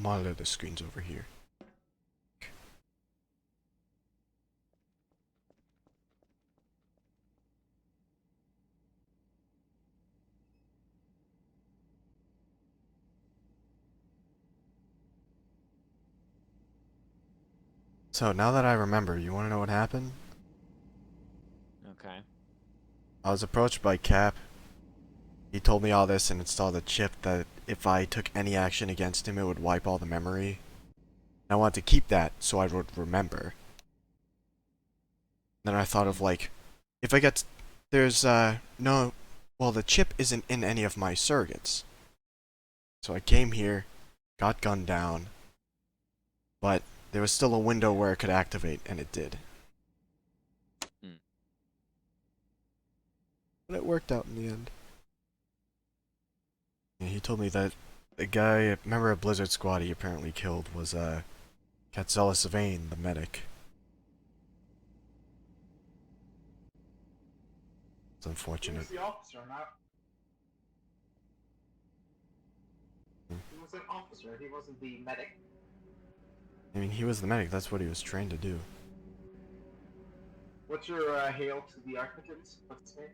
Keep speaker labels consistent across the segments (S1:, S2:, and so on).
S1: I'll monitor the screens over here. So now that I remember, you want to know what happened?
S2: Okay.
S1: I was approached by Cap. He told me all this and installed a chip that if I took any action against him, it would wipe all the memory. And I wanted to keep that so I would remember. Then I thought of like, if I get, there's no, well the chip isn't in any of my surrogates. So I came here, got gunned down, but there was still a window where it could activate, and it did.
S2: Hmm.
S1: But it worked out in the end. Yeah, he told me that the guy, a member of Blizzard Squad he apparently killed was Catzelis Vane, the medic. It's
S3: He
S1: unfortunate.
S3: was the officer, not. He was an officer. He wasn't the medic.
S1: I mean, he was the medic, that's what he was trained to do.
S3: What's your hail to the Architects? What's his name?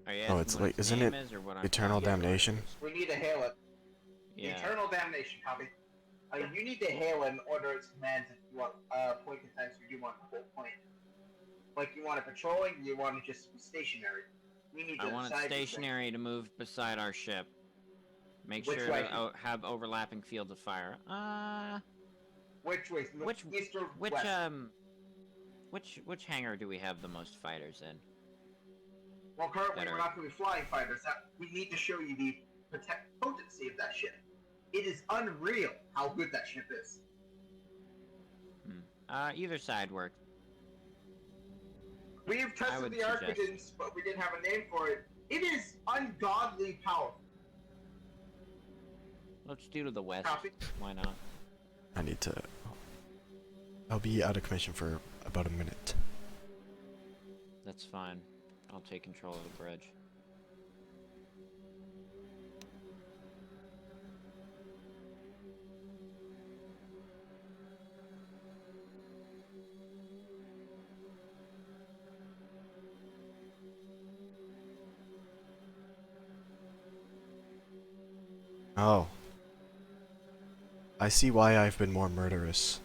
S2: Are you
S1: Oh,
S2: asking
S1: it's
S2: what
S1: like,
S2: his
S1: isn't
S2: name
S1: it
S2: is or what I'm
S1: Eternal
S2: talking about?
S1: Damnation?
S3: We need to hail it.
S2: Yeah.
S3: Eternal Damnation, copy. You need to hail it and order its commands if you want point in time, so you want the whole point. Like, you want it patrolling, you want it just stationary. We need to
S2: I want it
S3: decide this thing.
S2: stationary to move beside our ship. Make
S3: Which
S2: sure
S3: way?
S2: to have overlapping fields of fire.
S3: Which way?
S2: Which
S3: East or
S2: which
S3: west?
S2: which hangar do we have the most fighters in?
S3: Well, currently
S2: Better.
S3: we're not going to be flying fighters. We need to show you the potency of that ship. It is unreal how good that ship is.
S2: Either side works.
S3: We have tested
S2: would
S3: the Archidans, but we didn't have a name for it. It is ungodly powerful.
S2: Let's do to the west.
S3: Copy.
S2: Why not?
S1: I need to... I'll be out of commission for about a minute.
S2: That's fine. I'll take control of the bridge.
S1: Oh. I see why I've been more murderous.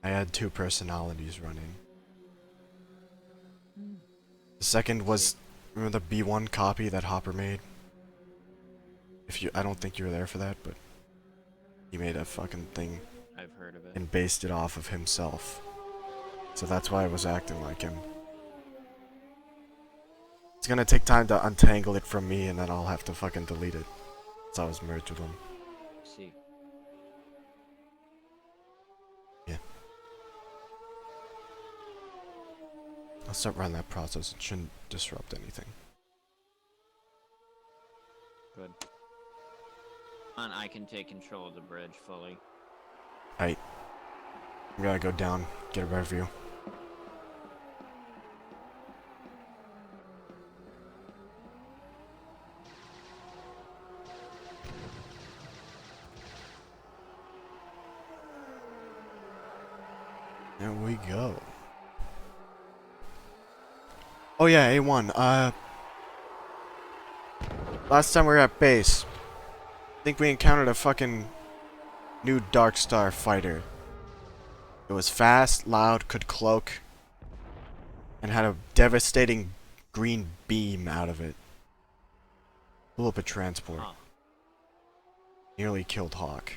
S1: I had two personalities running. The second was, remember the B1 copy that Hopper made? I don't think you were there for that, but he made a fucking thing
S2: I've heard of it.
S1: and based it off of himself. So that's why I was acting like him. It's gonna take time to untangle it from me, and then I'll have to fucking delete it. So I was merged with him.
S2: See.
S1: Yeah. I'll start running that process. It shouldn't disrupt anything.
S2: Good. And I can take control of the bridge fully.
S1: I'm gonna go down, get a better view. There we go. Oh yeah, A1, last time we were at base, I think we encountered a fucking new Dark Star fighter. It was fast, loud, could cloak, and had a devastating green beam out of it. Blew up a transport.
S2: Huh.
S1: Nearly killed Hawk.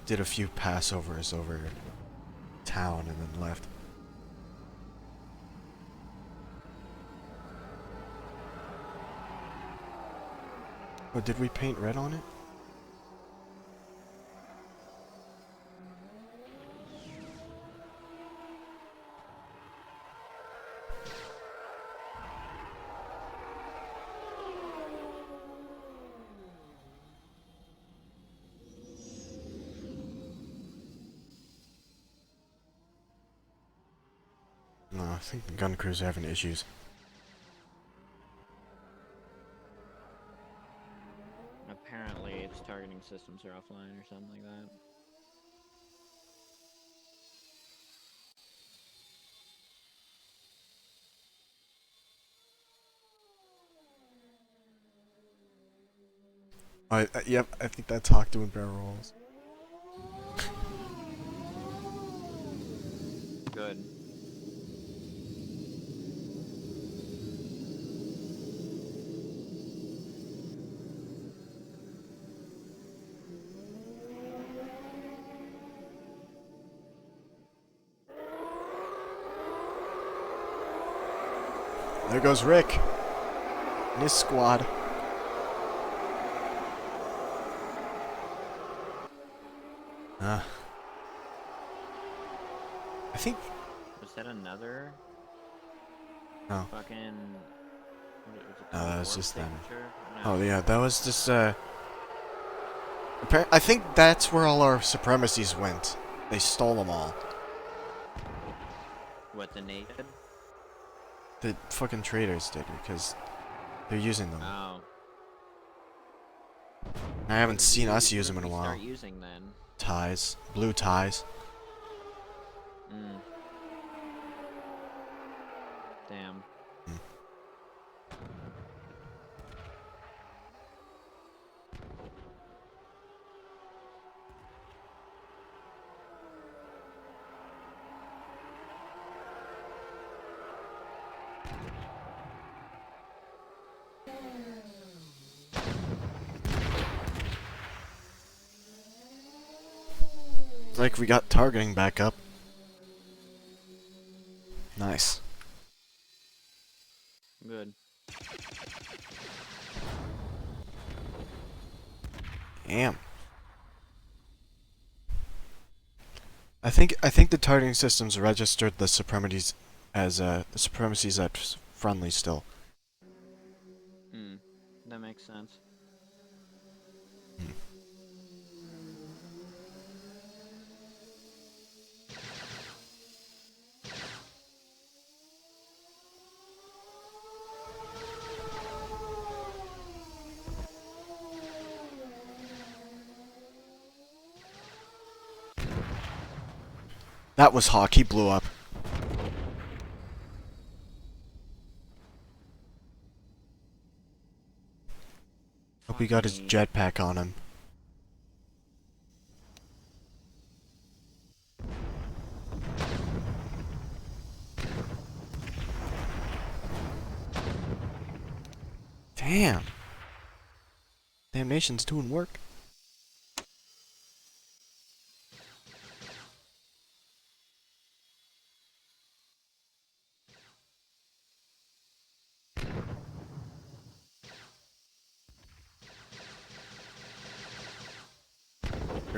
S1: Did a few passovers over town and then left. Oh, did we paint red on it? No, I think the gun crews are having issues.
S2: Apparently, its targeting systems are offline or something like that.
S1: Yep, I think that's Hawk doing barrel rolls.
S2: Good.
S1: There goes Rick and his squad. I think.
S2: Was that another?
S1: No.
S2: Fucking. Was it
S1: No, that was
S2: warp
S1: just them.
S2: signature? No.
S1: Oh yeah, that was just I think that's where all our supremacies went. They stole them all.
S2: What, the naked?
S1: The fucking traitors did because they're using them.
S2: Oh.
S1: I haven't seen us use
S2: What
S1: them in
S2: did
S1: a
S2: we
S1: while.
S2: start using then?
S1: Ties, blue ties.
S2: Mm. Damn.
S1: Like we got targeting back up. Nice.
S2: Good.
S1: Damn. I think the targeting systems registered the supremacies as friendly still.
S2: Hmm. That makes sense.
S1: That was Hawk, he blew up. Hope he got his
S2: Fucking-
S1: jetpack on him. Damn. Damnation's doing work.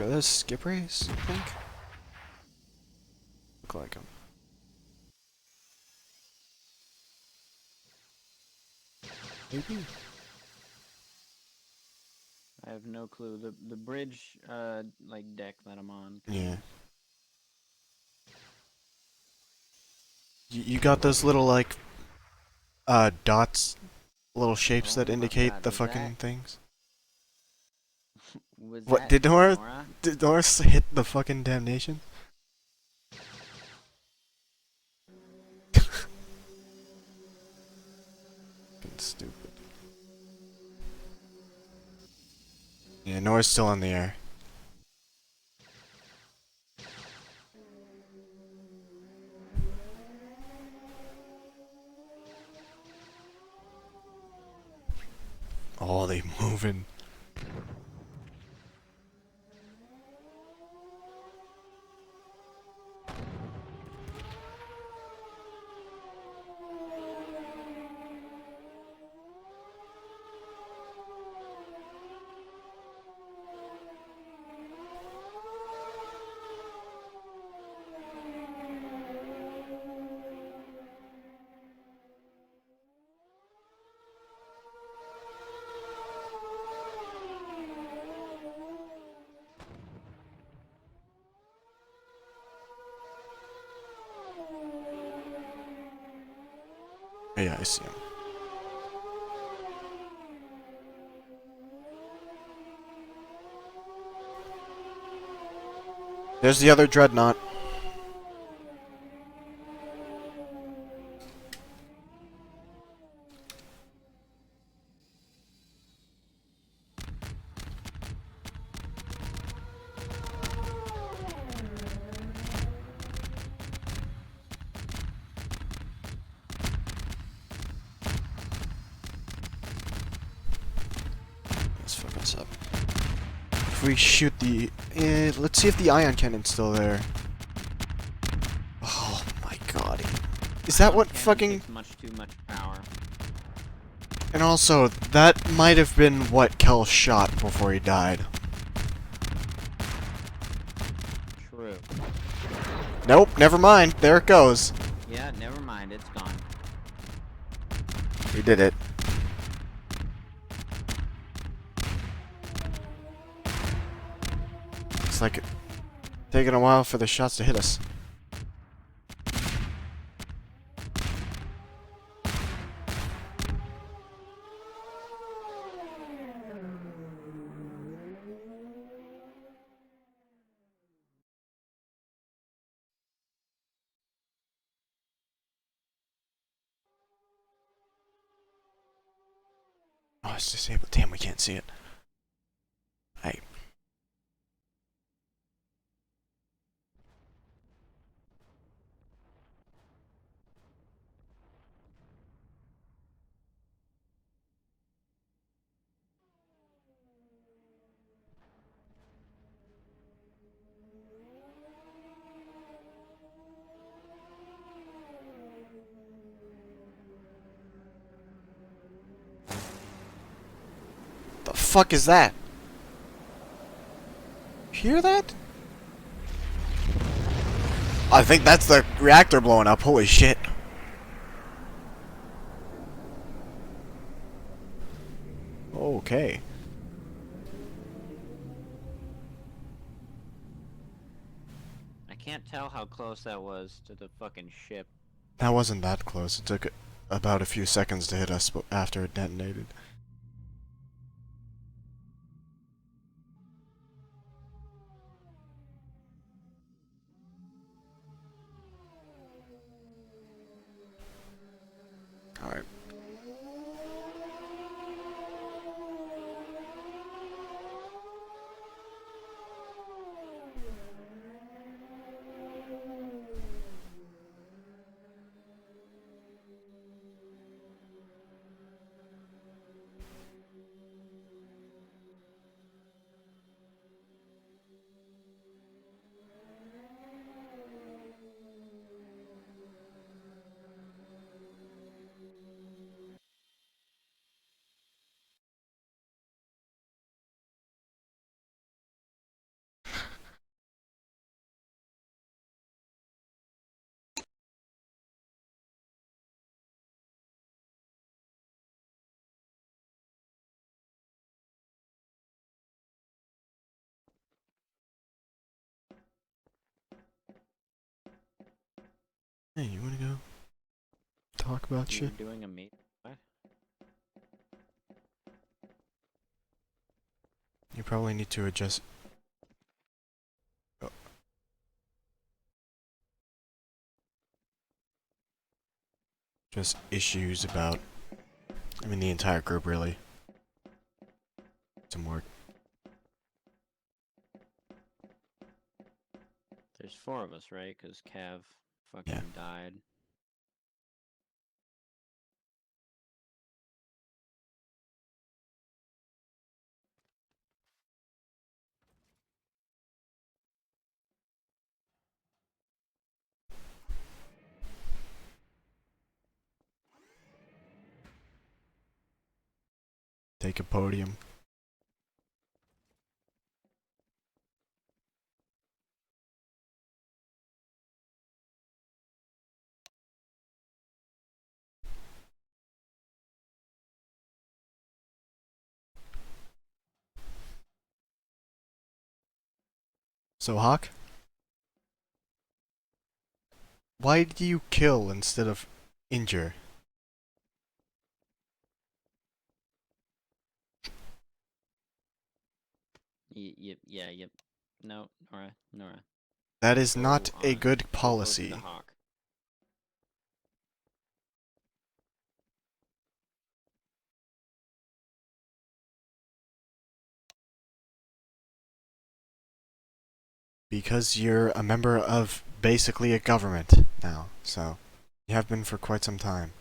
S1: Are those skip rays, I think? Look like them. Maybe?
S2: I have no clue. The bridge, like, deck that I'm on.
S1: Yeah. You got those little, like, dots, little shapes
S2: Oh
S1: that
S2: my
S1: indicate
S2: God,
S1: the
S2: was
S1: fucking
S2: that-
S1: things?
S2: Was
S1: What,
S2: that
S1: did Nora
S2: Nora?
S1: hit the fucking damnation? Fucking stupid. Yeah, Nora's still in the air. Oh, they moving. Yeah, I see him. There's the other dreadnought. Let's fuck us up. If we shoot the... let's see if the ion cannon's still there. Oh my god. Is that what
S2: Cannon
S1: fucking...
S2: takes much too much power.
S1: And also, that might have been what Kel shot before he died.
S2: True.
S1: Nope, never mind. There it goes.
S2: Yeah, never mind. It's gone.
S1: We did it. It's like taking a while for the shots to hit us. Oh, it's disabled. Damn, we can't see it. Hey. The fuck is that? Hear that? I think that's the reactor blowing up. Holy shit. Okay.
S2: I can't tell how close that was to the fucking ship.
S1: That wasn't that close. It took about a few seconds to hit us after it detonated. Alright. Hey, you wanna go talk about
S2: You're
S1: shit?
S2: doing a meet. What?
S1: You probably need to adjust. Oh. Just issues about. I mean, the entire group, really. Some work.
S2: There's 4 of us, right? Because Cav fucking
S1: Yeah.
S2: died.
S1: Take a podium. So, Hawk? Why do you kill instead of injure?
S2: Yep, yeah, yep. No, Nora.
S1: That is
S2: Go
S1: not a
S2: on.
S1: good
S2: Go to the
S1: policy.
S2: hawk.
S1: Because you're a member of basically a government now, so you have been for quite some time.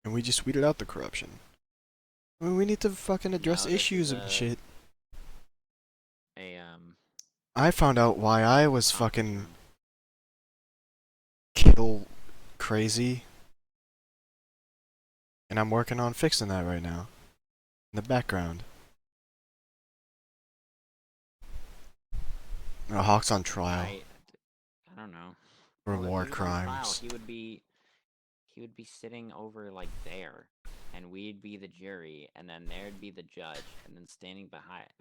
S1: And we just weeded out the corruption. I mean, we need to fucking address
S2: No, this is
S1: issues and shit.
S2: a
S1: I found out why I was
S2: conference
S1: fucking
S2: room.
S1: kill crazy. And I'm working on fixing that right now. In the background. Hawk's on trial
S2: I don't know.
S1: for
S2: Well, if
S1: war
S2: he was on trial,
S1: crimes.
S2: he would be sitting over like there, and we'd be the jury, and then there'd be the judge, and then standing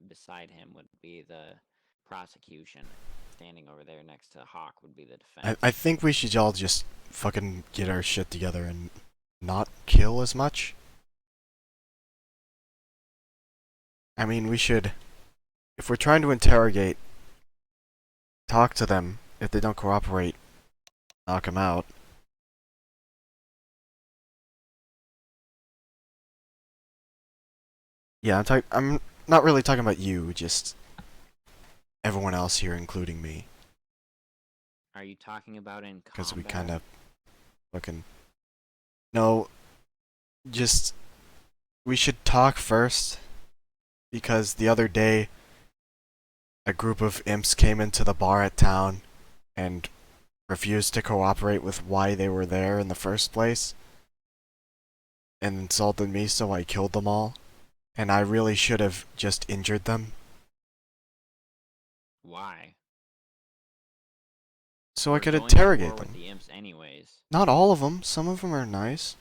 S2: beside him would be the prosecution. Standing over there next to Hawk would be the defense.
S1: I think we should all just fucking get our shit together and not kill as much. I mean, we should, if we're trying to interrogate, talk to them. If they don't cooperate, knock them out. Yeah, I'm not really talking about you, just everyone else here, including me.
S2: Are you talking about in combat?
S1: Because we kind of fucking... No, just... We should talk first. Because the other day, a group of imps came into the bar at town and refused to cooperate with why they were there in the first place. And insulted me, so I killed them all. And I really should have just injured them.
S2: Why?
S1: So
S2: We're
S1: I could
S2: going to
S1: interrogate
S2: war
S1: them.
S2: with the imps anyways.
S1: Not all of them. Some of them are nice.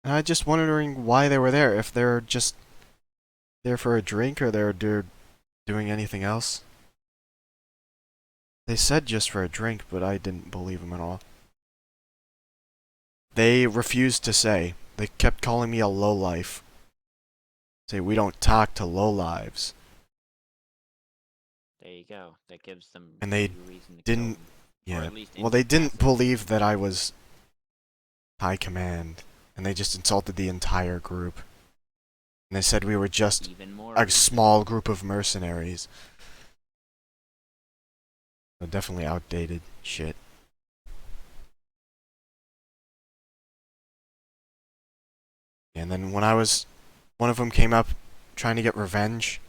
S1: And I just wondering why they were there. If they're just there for a drink or they're doing anything else. They said just for a drink, but I didn't believe them at all. They refused to say. They kept calling me a lowlife. Say, we don't talk to lowlives.
S2: There you go. That gives them
S1: And they
S2: you reason to
S1: didn't...
S2: kill them. Or
S1: Yeah.
S2: at least
S1: Well, they didn't
S2: incapacitate
S1: believe that I was high command. And they just insulted the entire group. And they said we were just
S2: even more
S1: a
S2: reason.
S1: small group of mercenaries. So definitely outdated shit. And then when I was... One of them came up trying to get revenge.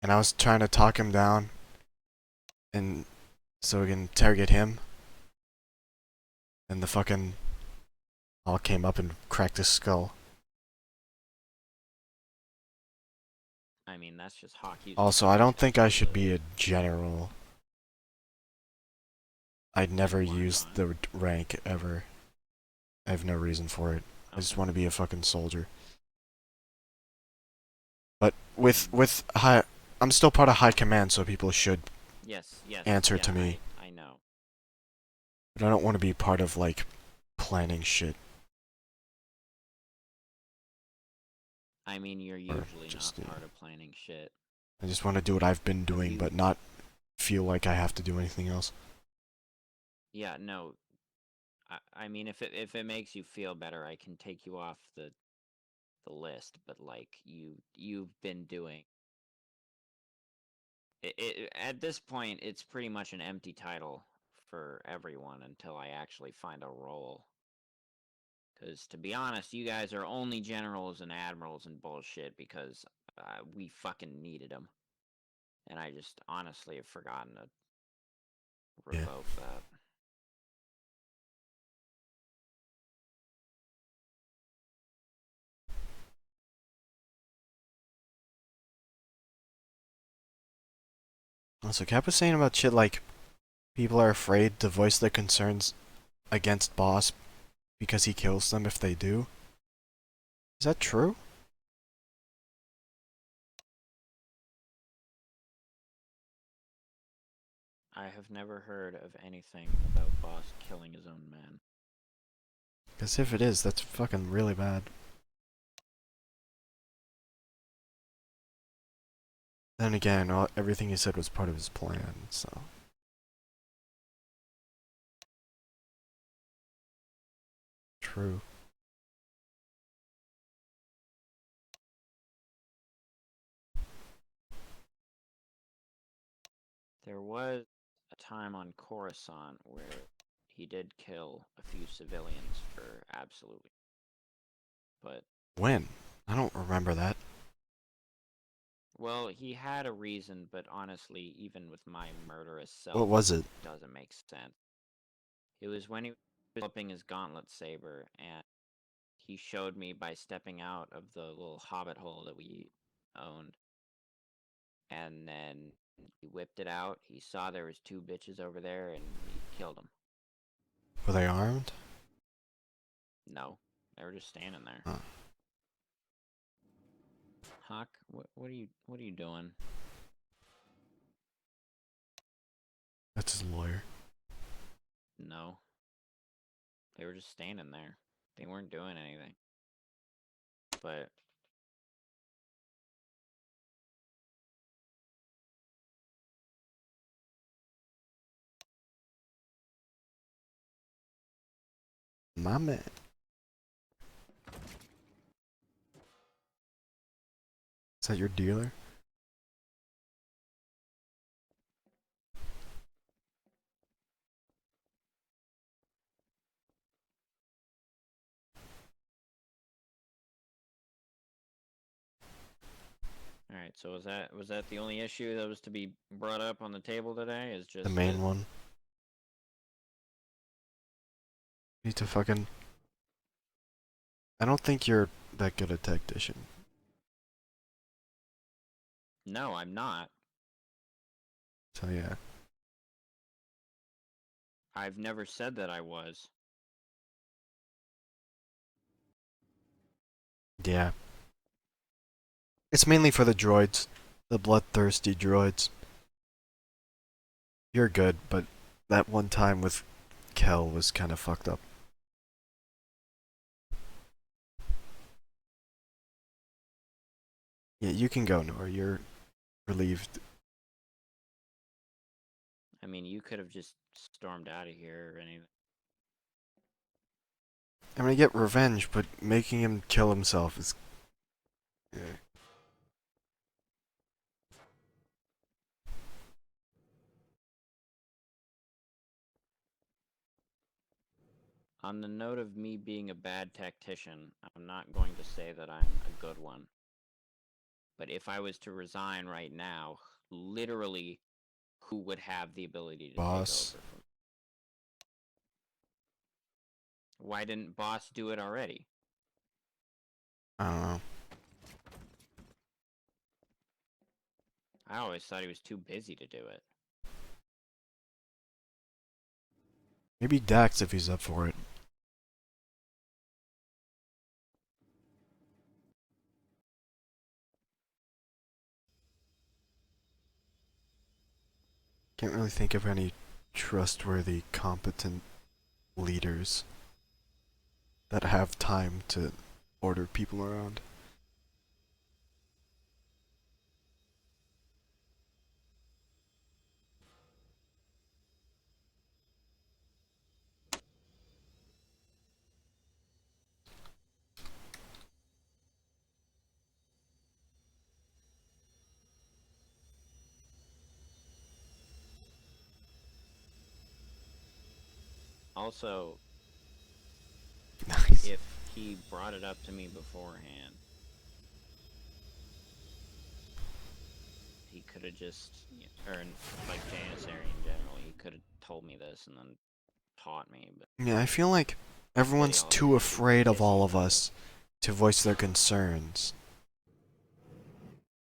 S1: And I was trying to talk him down. And so we can interrogate him. And the fucking... all came up and cracked his skull.
S2: I mean, that's just hockey.
S1: Also, I don't think I should be a general. I'd never
S2: Why
S1: used
S2: not?
S1: the rank ever. I have no reason for it. I just
S2: Okay.
S1: want to be a fucking soldier. But with high... I'm still part of high command, so people should
S2: Yes,
S1: answer
S2: yeah,
S1: to me.
S2: I know.
S1: But I don't want to be part of, like, planning shit.
S2: I mean, you're usually
S1: just,
S2: not
S1: yeah.
S2: part of planning shit.
S1: I just want to do what I've been doing,
S2: You-
S1: but not feel like I have to do anything else.
S2: Yeah, no. I mean, if it makes you feel better, I can take you off the list. But like you've been doing at this point, it's pretty much an empty title for everyone until I actually find a role. Because to be honest, you guys are only generals and admirals and bullshit because we fucking needed them, and I just honestly have forgotten to
S1: Yeah.
S2: revoke that.
S1: Also, Cap was saying about shit like people are afraid to voice their concerns against boss because he kills them if they do. Is that true?
S2: I have never heard of anything about Boss killing his own man.
S1: Because if it is, that's fucking really bad. Then again, everything he said was part of his plan, so... True.
S2: There was a time on Coruscant where he did kill a few civilians for absolutely... But...
S1: When? I don't remember that.
S2: Well, he had a reason, but honestly, even with my murderous self...
S1: What was it?
S2: Doesn't make sense. It was when he was developing his gauntlet saber, and he showed me by stepping out of the little hobbit hole that we owned. And then he whipped it out. He saw there was 2 bitches over there, and he killed them.
S1: Were they armed?
S2: No, they were just standing there.
S1: Huh.
S2: Hawk, what are you doing?
S1: That's his lawyer.
S2: No, they were just standing there. They weren't doing anything. But
S1: My man. Is that your dealer?
S2: all right, so was that the only issue that was to be brought up on the table today? Is just
S1: The main one? Need to fucking... I don't think you're that good a tactician.
S2: No, I'm not.
S1: So yeah.
S2: I've never said that I was.
S1: Yeah. It's mainly for the droids. The bloodthirsty droids. You're good, but that one time with Kel was kind of fucked up. Yeah, you can go, Nora. You're relieved.
S2: I mean, you could have just stormed out of here or anything.
S1: I'm gonna get revenge, but making him kill himself is... Yeah.
S2: On the note of me being a bad tactician, I'm not going to say that I'm a good one. But if I was to resign right now, literally, who would have the ability to
S1: Boss.
S2: take over from me? Why didn't Boss do it already?
S1: I don't know.
S2: I always thought he was too busy to do it.
S1: Maybe Dax if he's up for it. Can't really think of any trustworthy, competent leaders that have time to order people around.
S2: Also,
S1: Nice.
S2: if he brought it up to me beforehand, he could have just, or like Janissary in general, he could have told me this and then taught me. But
S1: Yeah, I feel like everyone's too afraid of all of us to voice their concerns.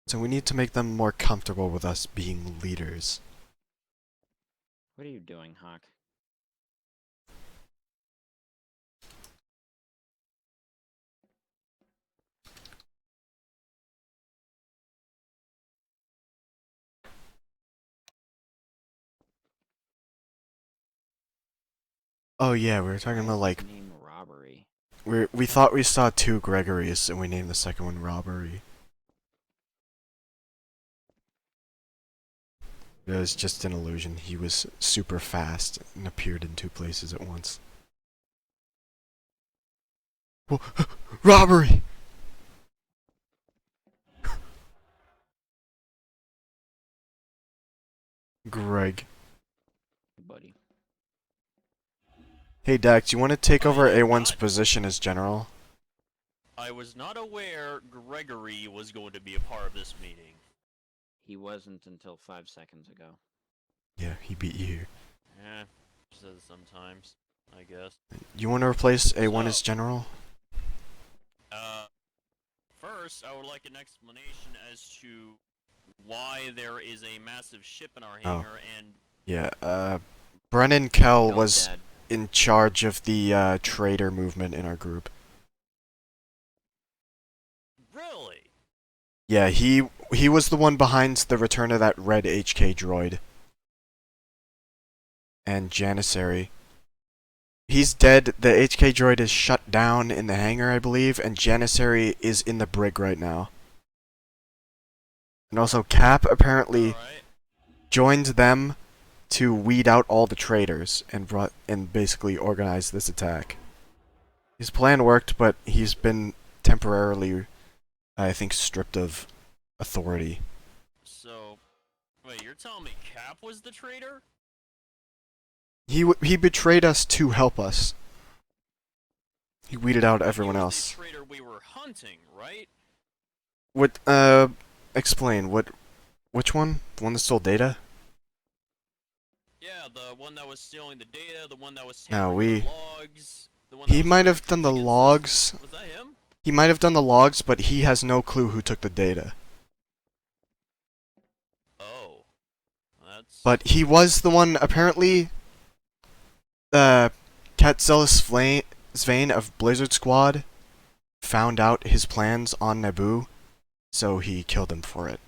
S1: So we need to make them more comfortable with us being leaders.
S2: what are you doing, Hawk?
S1: Oh yeah, we were talking about
S2: Why is
S1: like
S2: his name robbery.
S1: we thought we saw 2 Gregorys and we named the second one Robbery. It was just an illusion. He was super fast and appeared in 2 places at once. Whoa, robbery! Greg.
S2: Buddy.
S1: Hey Dax, you want to take over
S4: I am
S1: A1's
S4: not-
S1: position as general?
S4: I was not aware Gregory was going to be a part of this meeting.
S2: He wasn't until 5 seconds ago.
S1: Yeah, he beat you here.
S4: Says sometimes, I guess.
S1: You want to replace A1
S4: So-
S1: as general?
S4: First, I would like an explanation as to why there is a massive ship in our
S1: Oh.
S4: hangar and
S1: Yeah, Brennan Kell
S2: Go,
S1: was
S2: Dad.
S1: in charge of the trader movement in our group.
S4: really?
S1: Yeah, he was the one behind the return of that red HK droid. And Janissary. He's dead. The HK droid is shut down in the hangar, I believe, and Janissary is in the brig right now. And also Cap apparently
S4: Alright.
S1: joined them to weed out all the traitors and basically organize this attack. His plan worked, but he's been temporarily, I think, stripped of authority.
S4: So, wait, you're telling me Cap was the traitor?
S1: He betrayed us to help us. He weeded out everyone
S4: He was
S1: else.
S4: the traitor we were hunting, right?
S1: What, explain, which one? The one that stole data?
S4: Yeah, the one that was stealing the data, the one that was
S1: No,
S4: tampering
S1: we-
S4: with logs, the one that
S1: He
S4: was
S1: might have done the
S4: against us.
S1: logs.
S4: Was that him?
S1: He might have done the logs, but he has no clue who took the data.
S4: Oh. That's...
S1: But he was the one, apparently, Catzelis Svein of Blizzard Squad found out his plans on Naboo, so he killed him for it.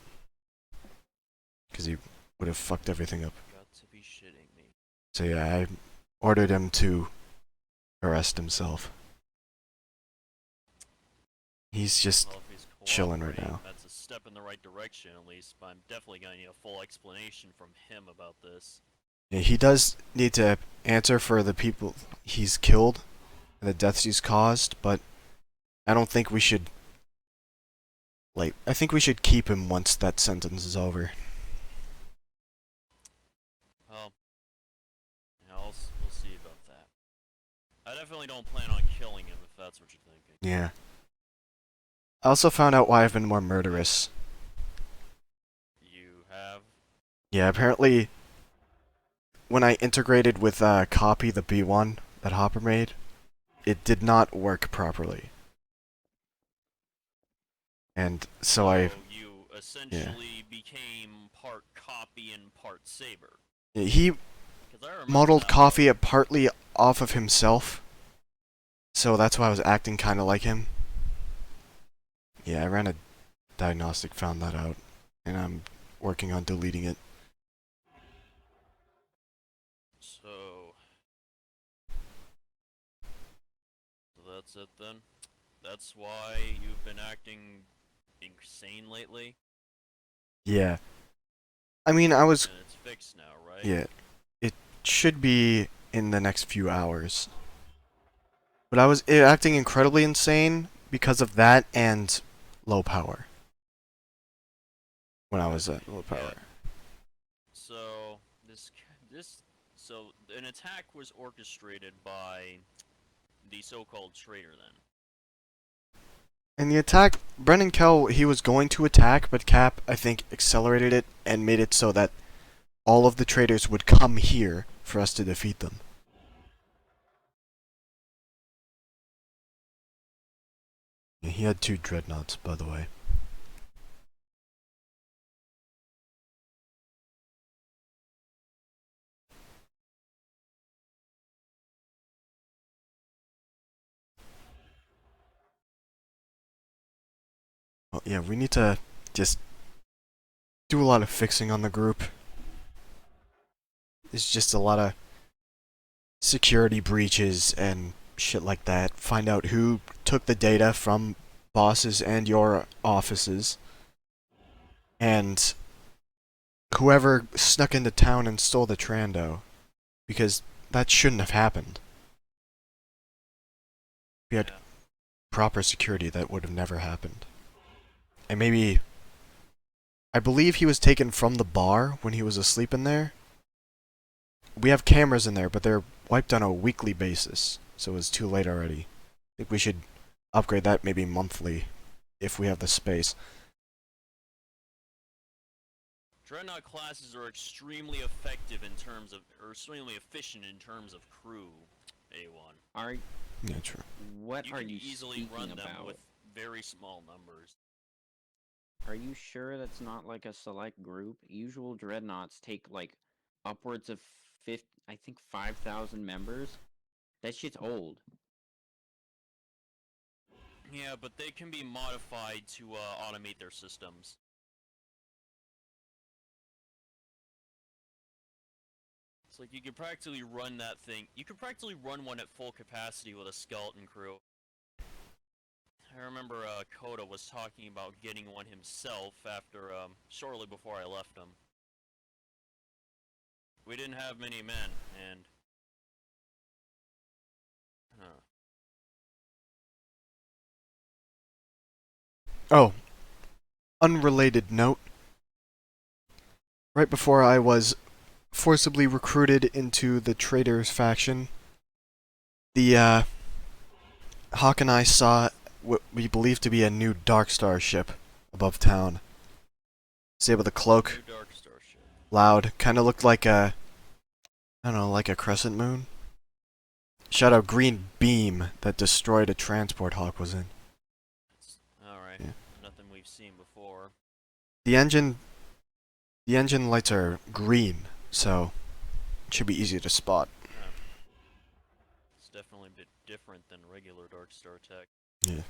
S1: Because he would have fucked everything up.
S4: Got to be shitting me.
S1: So yeah, I ordered him to arrest himself. He's just
S4: Well, if he's
S1: chilling right
S4: cooperating,
S1: now.
S4: That's a step in the right direction, at least, but I'm definitely gonna need a full explanation from him about this.
S1: Yeah, he does need to answer for the people he's killed and the deaths he's caused, but I don't think we should. I think we should keep him once that sentence is over.
S4: Well, yeah, we'll see about that. I definitely don't plan on killing him if that's what you're thinking.
S1: Yeah. I also found out why I've been more murderous.
S4: You have?
S1: Yeah, apparently, when I integrated with copy the B1 that Hopper made, it did not work properly. And so I.
S4: You essentially became part copy and part saber.
S1: He
S4: 'Cause I remember
S1: modeled
S4: that.
S1: Coffee partly off of himself, so that's why I was acting kind of like him. Yeah, I ran a diagnostic, found that out, and I'm working on deleting it.
S4: So that's it then? That's why you've been acting insane lately?
S1: Yeah. I mean, I was.
S4: And it's fixed now, right?
S1: Yeah. It should be in the next few hours. But I was acting incredibly insane because of that and low power. When I was at low power.
S4: Yeah. So so an attack was orchestrated by the so-called traitor then.
S1: And the attack, Brennan Kell, he was going to attack, but Cap, I think, accelerated it and made it so that all of the traitors would come here for us to defeat them. Yeah, he had 2 dreadnoughts, by the way. Well, yeah, we need to just do a lot of fixing on the group. There's just a lot of security breaches and shit like that. Find out who took the data from bosses and your offices. And whoever snuck into town and stole the Trando. Because that shouldn't have happened. If we had
S4: Yeah.
S1: proper security, that would have never happened. And maybe... I believe he was taken from the bar when he was asleep in there. We have cameras in there, but they're wiped on a weekly basis, so it's too late already. I think we should upgrade that maybe monthly, if we have the space.
S4: Dreadnought classes are extremely effective in terms of, or extremely efficient in terms of crew. A1.
S2: Are
S1: Yeah, true.
S2: what
S4: You
S2: are
S4: can
S2: you
S4: easily
S2: speaking
S4: run them
S2: about?
S4: with very small numbers.
S2: Are you sure that's not like a select group? Usual dreadnoughts take like upwards of 5,000 members. That shit's old.
S4: Yeah, but they can be modified to automate their systems. It's like you could practically run that thing. You could practically run one at full capacity with a skeleton crew. I remember Koda was talking about getting one himself after, shortly before I left him. We didn't have many men, and...
S1: Oh, unrelated note. Right before I was forcibly recruited into the Traitors faction, the, Hawk and I saw what we believe to be a new Darkstar ship above town. See it with a cloak,
S4: New Dark Star ship.
S1: loud, kinda looked like a... I don't know, like a crescent moon? Shot a green beam that destroyed a transport Hawk was in.
S4: Alright,
S1: Yeah.
S4: nothing we've seen before.
S1: The engine lights are green, so it should be easy to spot.
S4: It's definitely a bit different than regular Dark Star tech.
S1: Yeah.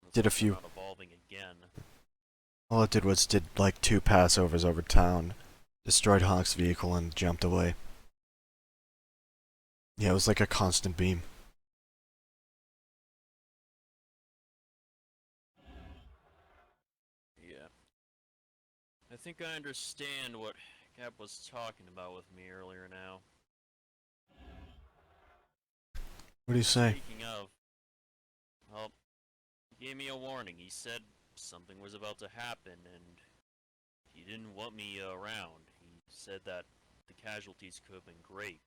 S4: Let's
S1: Did a
S4: hope
S1: few.
S4: they're not evolving again.
S1: All it did was did like 2 passovers over town, destroyed Hawk's vehicle and jumped away. Yeah, it was like a constant beam.
S4: Yeah. I think I understand what Cap was talking about with me earlier now.
S1: What do you say?
S4: Speaking of, well, he gave me a warning. He said something was about to happen, and he didn't want me around. He said that the casualties could have been great.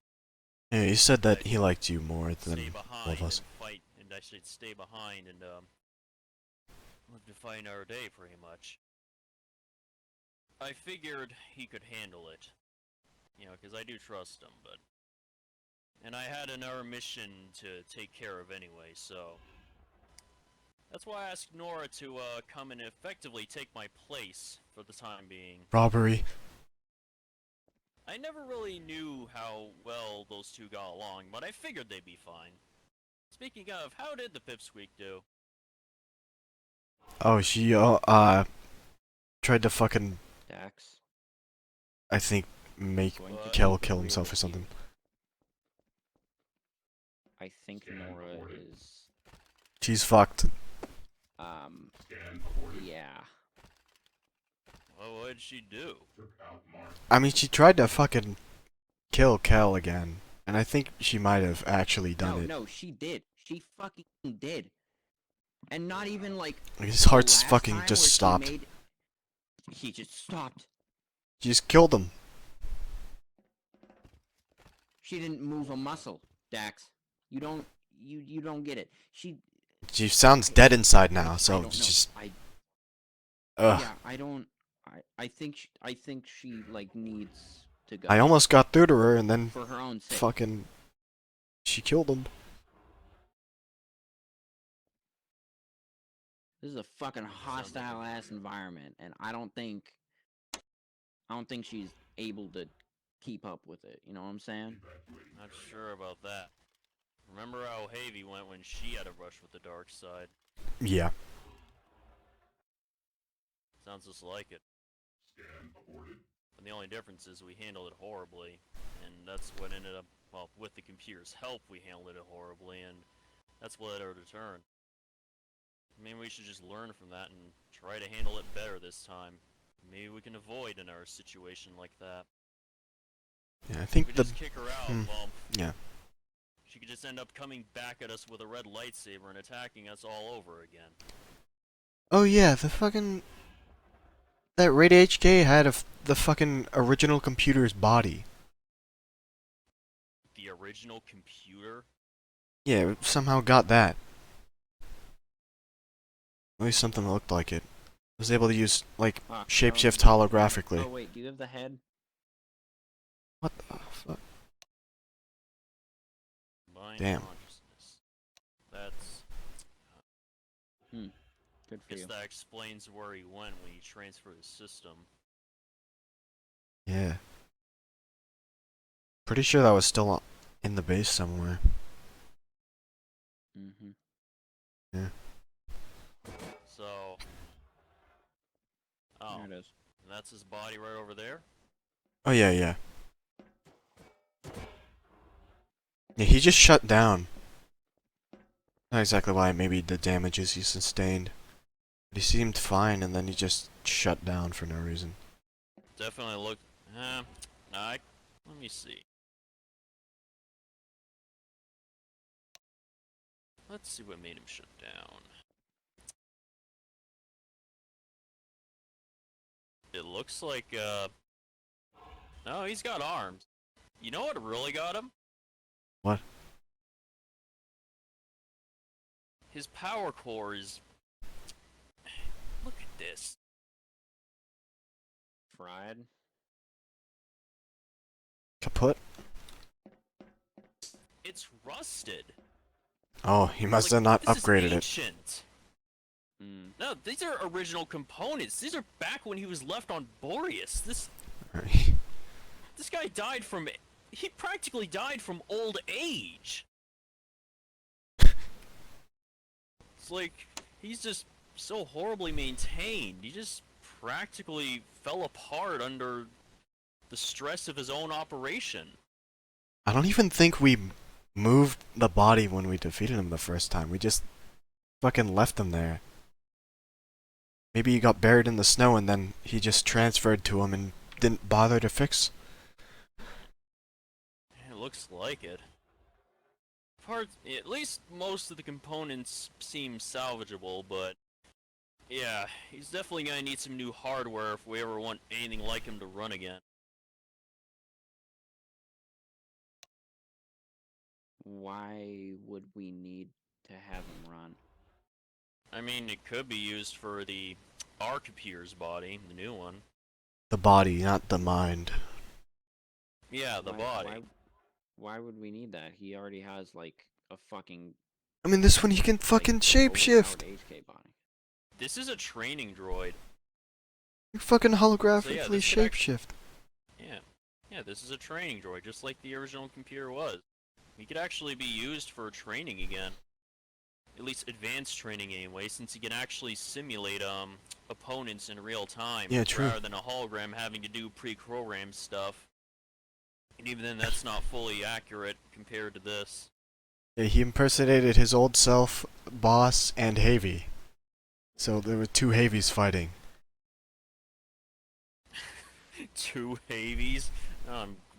S1: Yeah, he said that he liked you more than
S4: Stay
S1: all
S4: behind
S1: of us.
S4: and fight, and I should stay behind and live to fight our day, pretty much. I figured he could handle it, you know, because I do trust him, but... And I had another mission to take care of anyway, so... That's why I asked Nora to come and effectively take my place for the time being.
S1: Robbery.
S4: I never really knew how well those two got along, but I figured they'd be fine. Speaking of, how did the Pipsqueak do?
S1: Oh, she, tried to fucking,
S2: Dax.
S1: I think, make
S2: Going to
S1: Kel
S2: be
S1: kill
S2: real
S1: himself or
S2: with
S1: something.
S2: you. I think Nora is,
S1: She's fucked.
S2: yeah.
S4: Well, what did she do?
S1: I mean, she tried to fucking kill Kel again. And I think she might have actually done it.
S2: No, she did. She fucking did. And not even like
S1: His
S2: the
S1: heart's
S2: last
S1: fucking
S2: time
S1: just
S2: where
S1: stopped.
S2: He just stopped.
S1: She just killed him.
S2: She didn't move a muscle, Dax. You don't get it. She
S1: sounds dead inside now,
S2: I
S1: so
S2: don't know.
S1: just...
S2: Yeah,
S1: Ugh.
S2: I think she like needs to go.
S1: I almost got through to her, and then
S2: for her own sake.
S1: fucking... She killed him.
S2: This is a fucking hostile ass environment, and I don't think she's able to keep up with it. You know what I'm saying?
S4: Not sure about that. Remember how Havy went when she had a brush with the dark side?
S1: Yeah.
S4: Sounds just like it. And the only difference is we handled it horribly, and that's what ended up, well, with the computer's help, we handled it horribly, and that's what led our return. Maybe we should just learn from that and try to handle it better this time. Maybe we can avoid another situation like that.
S1: Yeah, I
S4: If
S1: think
S4: we
S1: the...
S4: just kick her out, well,
S1: Yeah.
S4: she could just end up coming back at us with a red lightsaber and attacking us all over again.
S1: Oh yeah, the fucking... That Raid HK had the fucking original computer's body.
S4: The original computer?
S1: Yeah, it somehow got that. At least something that looked like it. Was able to use, like,
S2: Fuck,
S1: shapeshift
S2: oh,
S1: holographically.
S2: Oh wait, do you have the head?
S1: What the fuck?
S4: Mind
S1: Damn.
S4: consciousness. That's...
S2: Good for
S4: guess
S2: you.
S4: that explains where he went when he transferred his system.
S1: Yeah. Pretty sure that was still in the base somewhere.
S2: Mm-hmm.
S1: Yeah.
S4: So... Oh,
S2: There it is.
S4: that's his body right over there?
S1: Oh yeah, yeah. Yeah, he just shut down. Not exactly why, maybe the damages he sustained. But he seemed fine, and then he just shut down for no reason.
S4: Definitely look... let me see. Let's see what made him shut down. It looks like, no, he's got arms. You know what really got him?
S1: What?
S4: His power core is... Look at this.
S2: Fried.
S1: Kaput?
S4: It's rusted.
S1: Oh, he must
S4: Like,
S1: have not
S4: this is
S1: upgraded it.
S4: ancient.
S2: Mm.
S4: No, these are original components. These are back when he was left on Boreas. This guy died from... He practically died from old age. It's like, he's just so horribly maintained. He just practically fell apart under the stress of his own operation.
S1: I don't even think we moved the body when we defeated him the first time. We just fucking left him there. Maybe he got buried in the snow and then he just transferred to him and didn't bother to fix.
S4: It looks like it. At least most of the components seem salvageable, but yeah, he's definitely gonna need some new hardware if we ever want anything like him to run again.
S2: Why would we need to have him run?
S4: I mean, it could be used for our computer's body, the new one.
S1: The body, not the mind.
S4: Yeah, the body.
S2: Why would we need that? He already has like a fucking
S1: I mean, this one he can fucking
S2: like,
S1: shapeshift.
S2: overpowered HK body.
S4: This is a training droid.
S1: You fucking holographically
S4: this could
S1: shapeshift.
S4: Yeah, this is a training droid, just like the original computer was. He could actually be used for training again. At least advanced training anyway, since he can actually simulate opponents in real time.
S1: Yeah, true.
S4: Rather than a hologram having to do pre-programmed stuff. And even then, that's not fully accurate compared to this.
S1: Yeah, he impersonated his old self, Boss, and Havy. So there were two Havies fighting.
S4: Two Havies?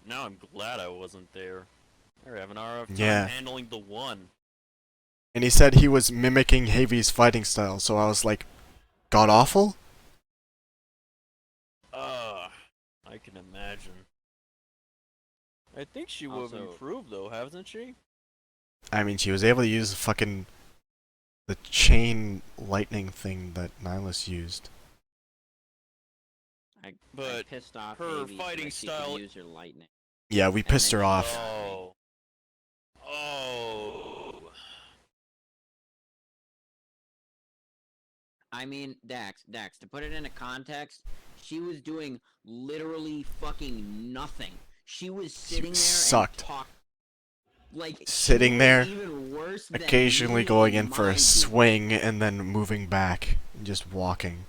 S4: Now I'm glad I wasn't there. They're having a hard time
S1: Yeah.
S4: handling the one.
S1: And he said he was mimicking Havy's fighting style, so I was like, god awful?
S4: I can imagine. I think she would have
S2: Also-
S4: improved though, hasn't she?
S1: I mean, she was able to use the chain lightning thing that Nihilus used.
S2: I
S4: But
S2: pissed off
S4: her
S2: Avy so
S4: fighting
S2: that she
S4: style-
S2: could use her lightning.
S1: Yeah, we
S2: And
S1: pissed
S2: then
S1: her
S2: she
S1: off.
S2: died.
S4: Oh.
S2: I mean, Dax, to put it into context, she was doing literally fucking nothing. She was sitting there
S1: sucked.
S2: and like
S1: Sitting
S2: she was
S1: there,
S2: even worse than
S1: Occasionally
S2: me
S1: going in for
S2: my
S1: a
S2: dude.
S1: swing and then moving back and just walking.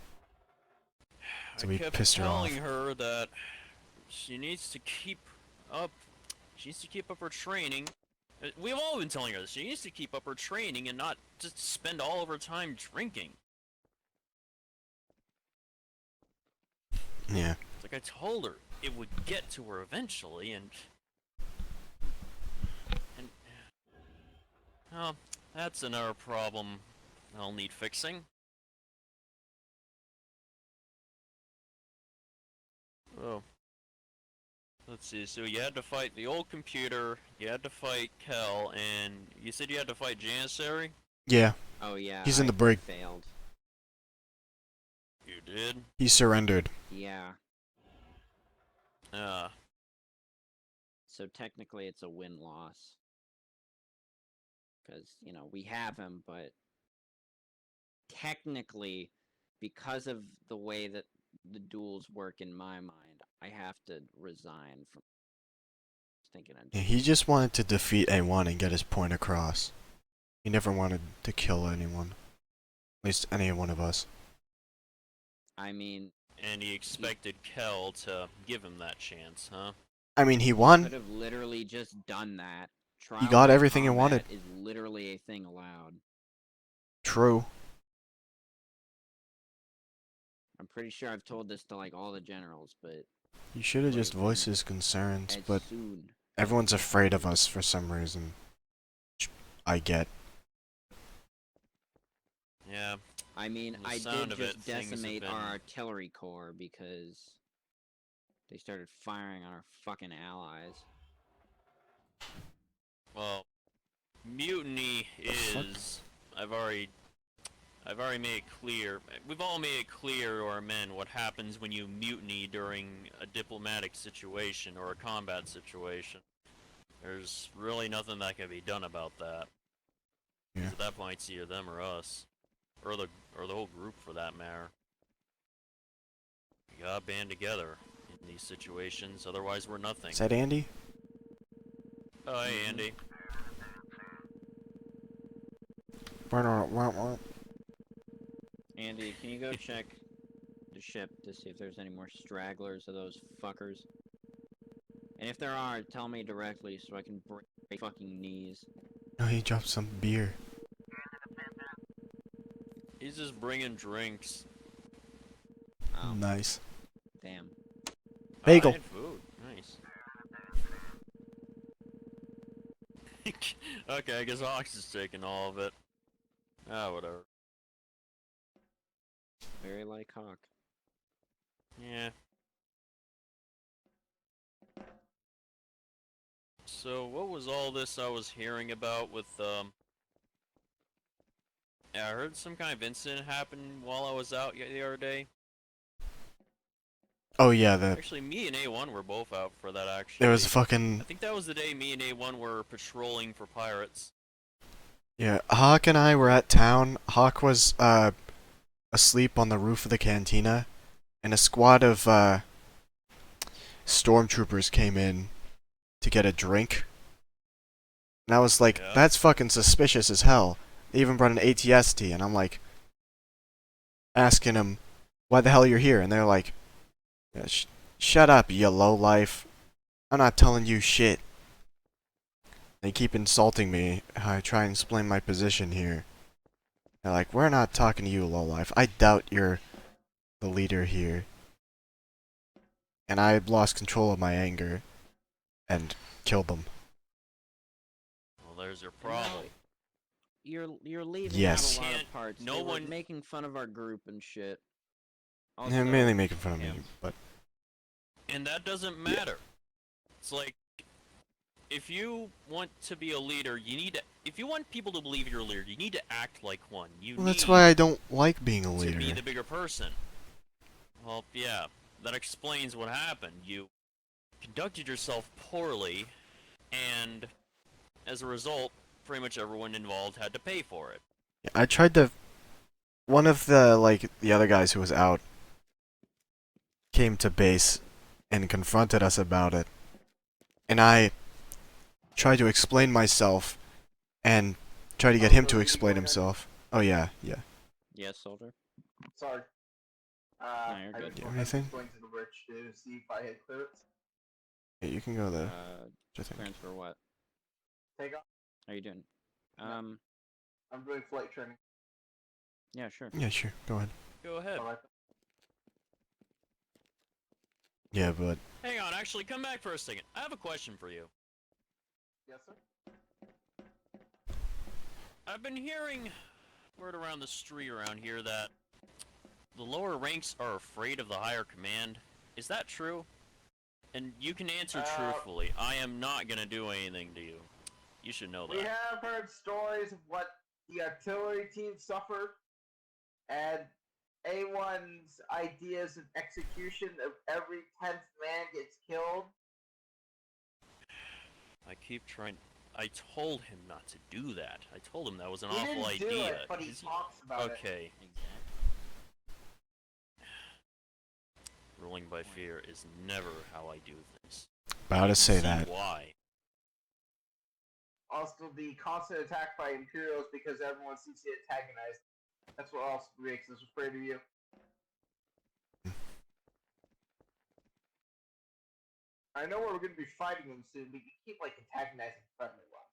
S1: So
S4: I
S1: we
S4: kept
S1: pissed her off.
S4: telling her that She needs to keep up. She needs to keep up her training. We've all been telling her this. She needs to keep up her training and not just spend all of her time drinking.
S1: Yeah.
S4: It's like I told her it would get to her eventually, and oh, that's another problem I'll need fixing. Oh. Let's see, so you had to fight the old computer, you had to fight Kel, and you said you had to fight Janissary?
S1: Yeah.
S2: Oh yeah.
S1: He's in the
S2: I
S1: brig.
S2: Failed.
S4: You did?
S1: He surrendered.
S2: Yeah.
S4: Ah.
S2: So technically, it's a win-loss. Because we have him, but technically, because of the way that the duels work in my mind, I have to resign from thinking I'm
S1: Yeah, he just wanted to defeat A1 and get his point across. He never wanted to kill anyone. At least any one of us.
S2: I mean,
S4: And he expected Kel to give him that chance, huh?
S1: I mean, he
S2: could
S1: won.
S2: have literally just done that.
S1: He
S2: Trial
S1: got
S2: by
S1: everything he wanted.
S2: combat is literally a thing allowed.
S1: True.
S2: I'm pretty sure I've told this to like all the generals, but
S1: He should have just
S2: Like,
S1: voiced his concerns,
S2: as
S1: but
S2: soon.
S1: everyone's afraid of us for some reason. Which I get.
S4: Yeah.
S2: I mean,
S4: From the
S2: I
S4: sound
S2: did
S4: of it,
S2: just
S4: things have
S2: decimate
S4: been-
S2: our artillery corps because they started firing on our fucking allies.
S4: Well, mutiny
S1: fuck?
S4: is... I've already made it clear. We've all made it clear to our men what happens when you mutiny during a diplomatic situation or a combat situation. There's really nothing that can be done about that. 'Cause
S1: Yeah.
S4: at that point, it's either them or us, or the whole group for that matter. You gotta band together in these situations, otherwise we're nothing.
S1: Is that Andy?
S4: Oh, hey, Andy.
S2: Andy, can you go check the ship to see if there's any more stragglers of those fuckers? And if there are, tell me directly so I can break my fucking knees.
S1: No, he dropped some beer.
S4: He's just bringing drinks.
S2: Oh,
S1: Nice.
S2: damn.
S1: Bagel.
S4: Oh, and food. Nice. Okay, I guess Ox is taking all of it. Ah, whatever.
S2: Very like Hawk.
S4: Yeah. So, what was all this I was hearing about with, Yeah, I heard some kind of incident happened while I was out the other day.
S1: Oh yeah, the
S4: Actually, me and A1 were both out for that, actually.
S1: there was
S4: I
S1: fucking
S4: think that was the day me and A1 were patrolling for pirates.
S1: yeah. Hawk and I were at town. Hawk was asleep on the roof of the cantina, and a squad of stormtroopers came in to get a drink. And I was like,
S4: Yeah.
S1: that's fucking suspicious as hell. They even brought an ATST, and I'm like, asking them, why the hell you're here? And they're like, yeah, shut up, you lowlife. I'm not telling you shit. They keep insulting me. I try and explain my position here. They're like, we're not talking to you, lowlife. I doubt you're the leader here. And I lost control of my anger and killed them.
S4: Well, there's your problem.
S2: You're leaving
S1: Yes.
S2: out a lot
S4: Can't-
S2: of parts.
S4: no
S2: They were
S4: one-
S2: making fun of our group and shit.
S1: They're mainly making fun of me,
S2: him.
S1: but
S4: And that doesn't matter. It's like, if you want to be a leader, you need to... If you want people to believe you're a leader, you need to act like one. You
S1: well,
S4: need
S1: that's why I don't like being a
S4: to
S1: leader.
S4: be the bigger person. Well, yeah, that explains what happened. You conducted yourself poorly, and as a result, pretty much everyone involved had to pay for it.
S1: I tried to. One of the other guys who was out came to base and confronted us about it. And I tried to explain myself and tried to get him to explain himself. Oh, yeah, yeah.
S2: Yes, soldier.
S3: Sorry.
S2: No, you're
S3: I
S2: good.
S3: was
S1: Do you have anything?
S3: going to the bridge to see if I had clearance.
S1: Yeah, you can go there. I think.
S2: Clearance for what?
S3: Take off.
S2: How you doing?
S3: Yeah. I'm doing flight training.
S2: Yeah, sure.
S1: Yeah, sure. Go ahead.
S4: Go ahead.
S3: Alright.
S1: Yeah, but
S4: Hang on, actually, come back for a second. I have a question for you.
S3: Yes, sir.
S4: I've been hearing word around the street around here that the lower ranks are afraid of the higher command. Is that true? And you can answer truthfully. I am not gonna do anything to you. You should know that.
S3: We have heard stories of what the artillery team suffered, and A1's ideas of execution of every 10th man gets killed.
S4: I keep trying. I told him not to do that. I told him that was an
S3: He
S4: awful
S3: didn't do
S4: idea.
S3: it, but he talks about it.
S4: Okay.
S2: Exactly.
S4: Ruling by fear is never how I do things.
S1: about to say
S4: See
S1: that.
S4: why?
S3: Also, the constant attack by Imperials because everyone seems to get antagonized. That's what also makes us afraid of you. I know we're going to be fighting them soon, but you keep like antagonizing friendly ones.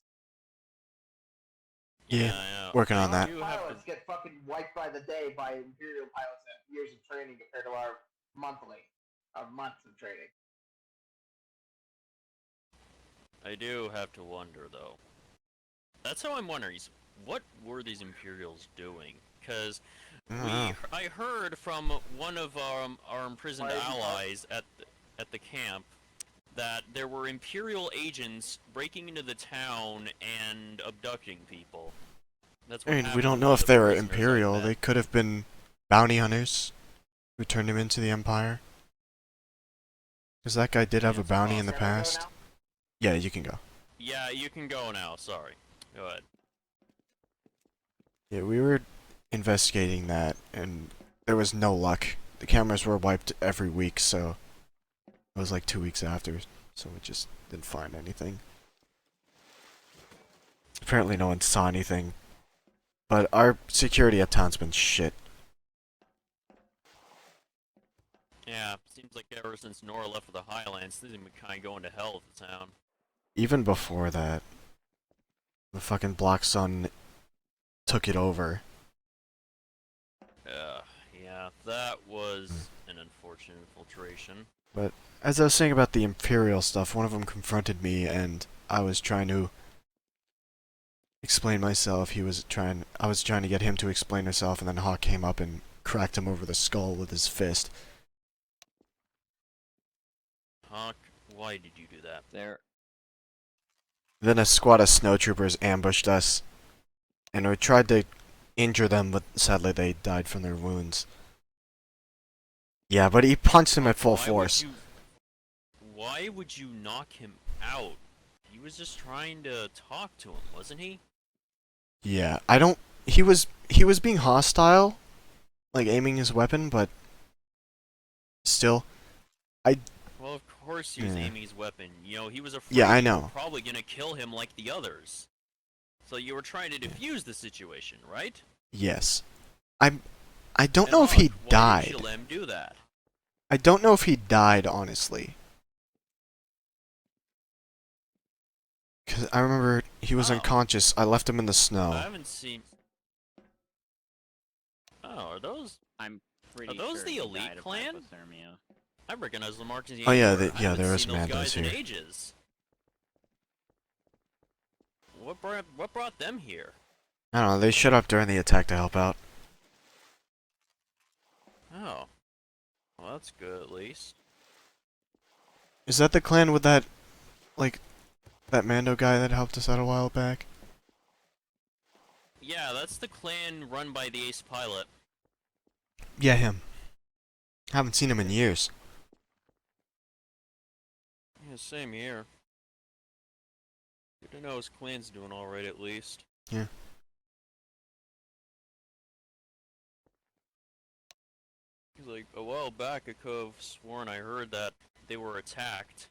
S1: Yeah,
S4: I know.
S1: working on
S4: I
S1: that.
S4: do
S3: Our
S4: have
S3: pilots get fucking wiped by the day by Imperial pilots that have years of training compared to our months of training.
S4: I do have to wonder though. That's how I'm wondering. What were these Imperials doing? Because I heard from one of our imprisoned allies at the camp that there were Imperial agents breaking into the town and abducting people. That's what
S1: I mean, we
S4: happened
S1: don't
S4: to
S1: know
S4: one
S1: if
S4: of the
S1: they were
S4: prisoners I
S1: Imperial.
S4: met.
S1: They could have been bounty hunters who turned him into the Empire. Because that guy did have a
S4: it's
S1: bounty in the
S3: Can I go
S1: past.
S3: now?
S1: Yeah, you can go.
S4: Yeah, you can go now. Sorry. Go ahead.
S1: Yeah, we were investigating that, and there was no luck. The cameras were wiped every week, so it was like 2 weeks after, so we just didn't find anything. Apparently no one saw anything. But our security at town's been shit.
S4: Yeah, seems like ever since Nora left for the Highlands, things have been kind of going to hell with the town.
S1: Even before that, the fucking Black Sun took it over.
S4: Yeah, that was an unfortunate infiltration.
S1: But as I was saying about the Imperial stuff, one of them confronted me, and I was trying to explain myself. I was trying to get him to explain himself, and then Hawk came up and cracked him over the skull with his fist.
S4: Hawk, why did you do that?
S2: There.
S1: Then a squad of snowtroopers ambushed us, and we tried to injure them, but sadly they died from their wounds. Yeah, but he punched him at full force.
S4: Why would you knock him out? He was just trying to talk to him, wasn't he?
S1: Yeah, he was being hostile, like aiming his weapon, but still,
S4: Well, of course he was
S1: Yeah.
S4: aiming his weapon. You know, he was afraid
S1: Yeah, I
S4: you
S1: know.
S4: were probably gonna kill him like the others. So you were trying to defuse the situation, right?
S1: yes. I don't
S4: And
S1: know if he
S4: Hawk, why
S1: died.
S4: did you let him do that?
S1: I don't know if he died, honestly. Because I remember he was
S4: Oh.
S1: unconscious. I left him in the
S4: I
S1: snow.
S4: haven't seen. Oh, are those?
S2: I'm pretty
S4: Are those
S2: sure
S4: the
S2: he
S4: elite
S2: died of
S4: clan?
S2: hypothermia.
S4: I recognize the marks as
S1: Oh, yeah,
S4: I
S1: yeah,
S4: haven't
S1: there is
S4: seen those
S1: Mandos
S4: guys in
S1: here.
S4: ages. What brought them here?
S1: I don't know, they showed up during the attack to help out.
S4: Oh, well that's good at least.
S1: Is that the clan with that, like, that Mando guy that helped us out a while back?
S4: Yeah, that's the clan run by the ace pilot.
S1: Yeah, him. Haven't seen him in years.
S4: Yeah, same here. Good to know his clan's doing alright at least.
S1: Yeah.
S4: Like, a while back I could have sworn I heard that they were attacked.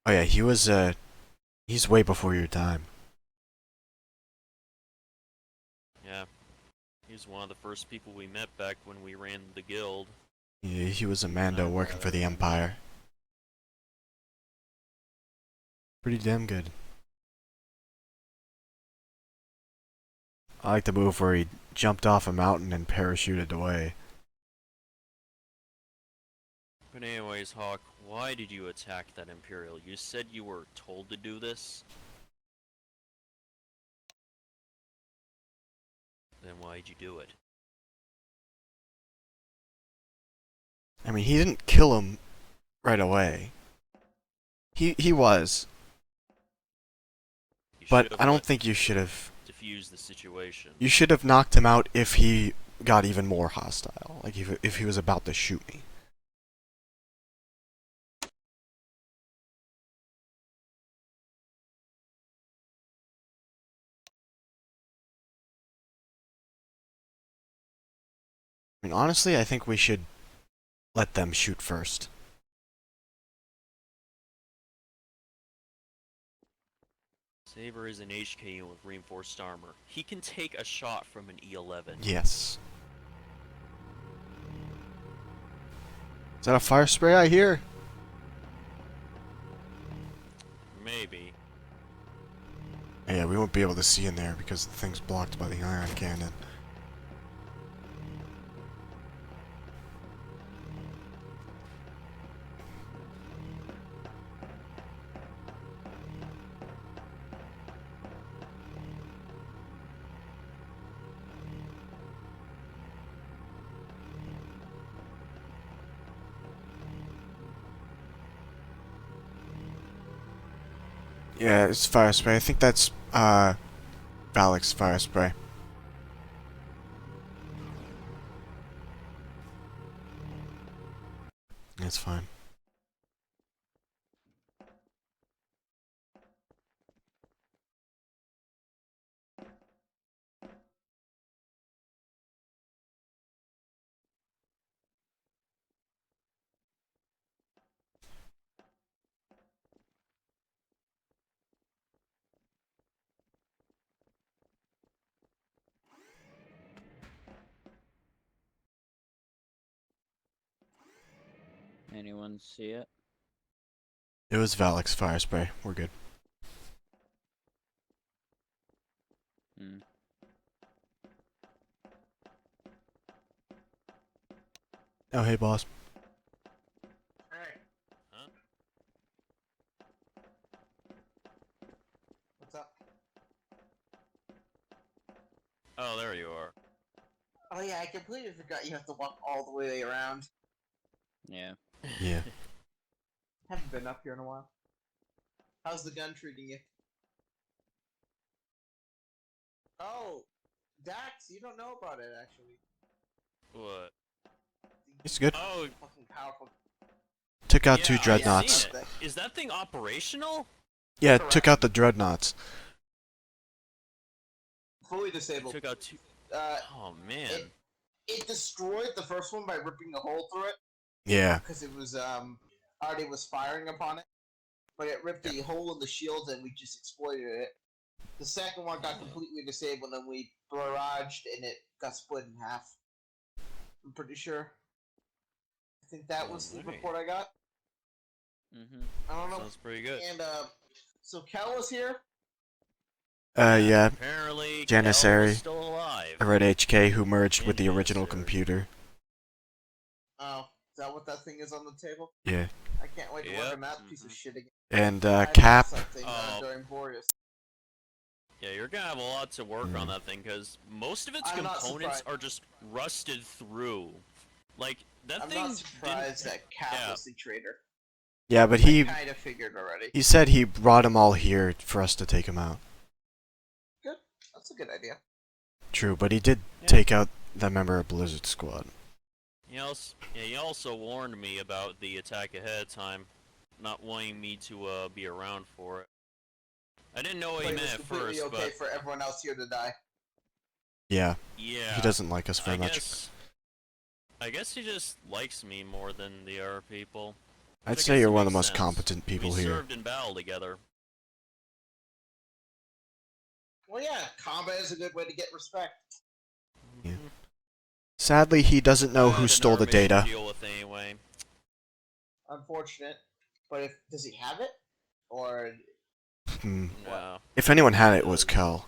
S1: Oh yeah, he's way before your time.
S4: Yeah. He was one of the first people we met back when we ran the guild.
S1: Yeah, he was a Mando working for the Empire. Pretty damn good. I like the move where he jumped off a mountain and parachuted away.
S4: But anyways, Hawk, why did you attack that Imperial? You said you were told to do this? Then why'd you do it?
S1: I mean, he didn't kill him right away. He was,
S4: You
S1: but
S4: should've
S1: I don't
S4: let
S1: think you should have.
S4: diffuse the situation.
S1: You should have knocked him out if he got even more hostile. Like if he was about to shoot me. I mean, honestly, I think we should let them shoot first.
S4: Saber is an HK with reinforced armor. He can take a shot from an E11.
S1: Yes. Is that a fire spray I hear?
S4: Maybe.
S1: Yeah, we won't be able to see in there because the thing's blocked by the ion cannon. Yeah, it's fire spray. I think that's Valak's fire spray. That's fine.
S2: Anyone see it?
S1: It was Valak's fire spray. We're good.
S2: Hmm.
S1: Oh, hey, boss.
S3: Alright.
S4: Huh?
S3: What's up?
S4: Oh, there you are.
S3: Oh yeah, I completely forgot you have to walk all the way around.
S2: Yeah.
S1: Yeah.
S3: Haven't been up here in a while. How's the gun treating you? Oh, Dax, you don't know about it actually.
S4: What?
S1: It's good.
S4: Oh,
S3: Fucking powerful.
S1: Took out
S4: yeah,
S1: two
S4: I've
S1: dreadnoughts.
S4: seen it. Is that thing operational?
S1: Yeah, it took out the dreadnoughts.
S3: Fully
S4: It
S3: disabled.
S4: took out two.
S3: Uh,
S4: Oh man.
S3: it destroyed the first one by ripping a hole through it
S1: Yeah.
S3: because it was already was firing upon it. But it ripped the hole in the shields and we just exploited it. The second one got completely disabled and we barraged and it got split in half. I'm pretty sure. I think that was the
S4: Alright.
S3: report I got.
S2: Mm-hmm.
S3: I don't know.
S4: Sounds pretty good.
S3: And so Kel was here.
S1: Yeah.
S4: Apparently,
S1: Janissary.
S4: Kel is still alive.
S1: A Red HK who merged with the original
S4: Janissary.
S1: computer.
S3: Oh, is that what that thing is on the table?
S1: Yeah.
S3: I can't wait to work
S4: Yep.
S3: on that piece of shit again.
S1: And
S3: I missed
S1: Cap.
S3: something
S4: Oh.
S3: during Boreas.
S4: Yeah, you're gonna have a lot to work on that thing because most of its
S3: I'm not
S4: components
S3: surprised.
S4: are just rusted through. Like that
S3: I'm
S4: thing.
S3: not surprised that Cap
S4: yeah.
S3: was the traitor.
S1: Yeah, but he
S3: Kind of figured already.
S1: he said he brought them all here for us to take him out.
S3: Good. That's a good idea.
S1: True, but he did
S4: Yeah.
S1: take out the member of Blizzard Squad.
S4: He also warned me about the attack ahead of time, not wanting me to be around for it. I didn't know what
S3: But
S4: he
S3: it was
S4: meant at
S3: completely
S4: first,
S3: okay
S4: but
S3: for everyone else here to die.
S1: Yeah.
S4: yeah,
S1: He doesn't like us very
S4: I
S1: much.
S4: I guess he just likes me more than the other people.
S1: I'd
S4: I
S1: say
S4: guess
S1: you're
S4: it
S1: one of the
S4: makes
S1: most
S4: sense.
S1: competent people
S4: we
S1: here.
S4: served in battle together.
S3: Well, yeah, combat is a good way to get respect.
S1: Yeah.
S4: Mhm.
S1: Sadly, he doesn't know
S4: I
S1: who
S4: had
S1: stole the
S4: another mission to
S1: data.
S4: deal with anyway.
S3: Unfortunate. But does he have it? Or
S4: No,
S1: If anyone had it, it was Kel.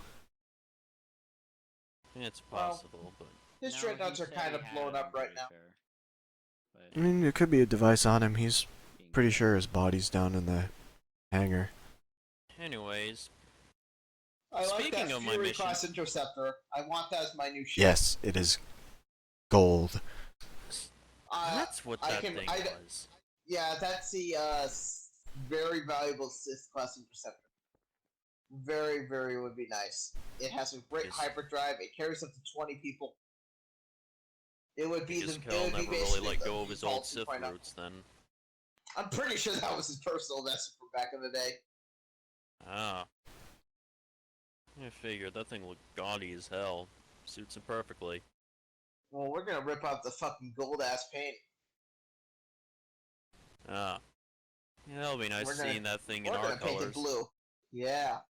S4: it's
S3: Well,
S4: possible, but
S3: His
S2: No,
S3: dreadnoughts
S2: he
S3: are
S2: said
S3: kind
S2: he
S3: of
S2: had
S3: blown
S2: them,
S3: up
S2: to
S3: right
S2: be
S3: now.
S2: fair.
S1: I
S2: But
S1: mean, there could be a device on him. He's
S2: being
S1: pretty
S2: good.
S1: sure his body's down in the hangar.
S4: anyways,
S3: I like
S4: Speaking
S3: that
S4: of my
S3: Fury
S4: mission-
S3: class interceptor. I want that as my new ship.
S1: Yes, it is gold.
S4: that's what
S3: I
S4: that
S3: can-
S4: thing
S3: I-
S4: was.
S3: Yeah, that's the very valuable Sith class interceptor. Very, very would be nice. It has a great
S4: Yes.
S3: hyperdrive. It carries up to 20 people. It would be
S4: Because
S3: the.
S4: Kel
S3: It would be
S4: never really
S3: basically
S4: let
S3: the
S4: go of his old
S3: default
S4: Sith
S3: 2.0.
S4: roots then.
S3: I'm pretty sure that was his personal investment from back in the day.
S4: Ah. I figured that thing looked gaudy as hell. Suits him perfectly.
S3: Well, we're gonna rip out the fucking gold ass paint.
S4: Ah. Yeah, that'll be nice
S3: We're gonna-
S4: seeing that thing in
S3: We're
S4: our
S3: gonna paint it
S4: colors.
S3: blue. Yeah.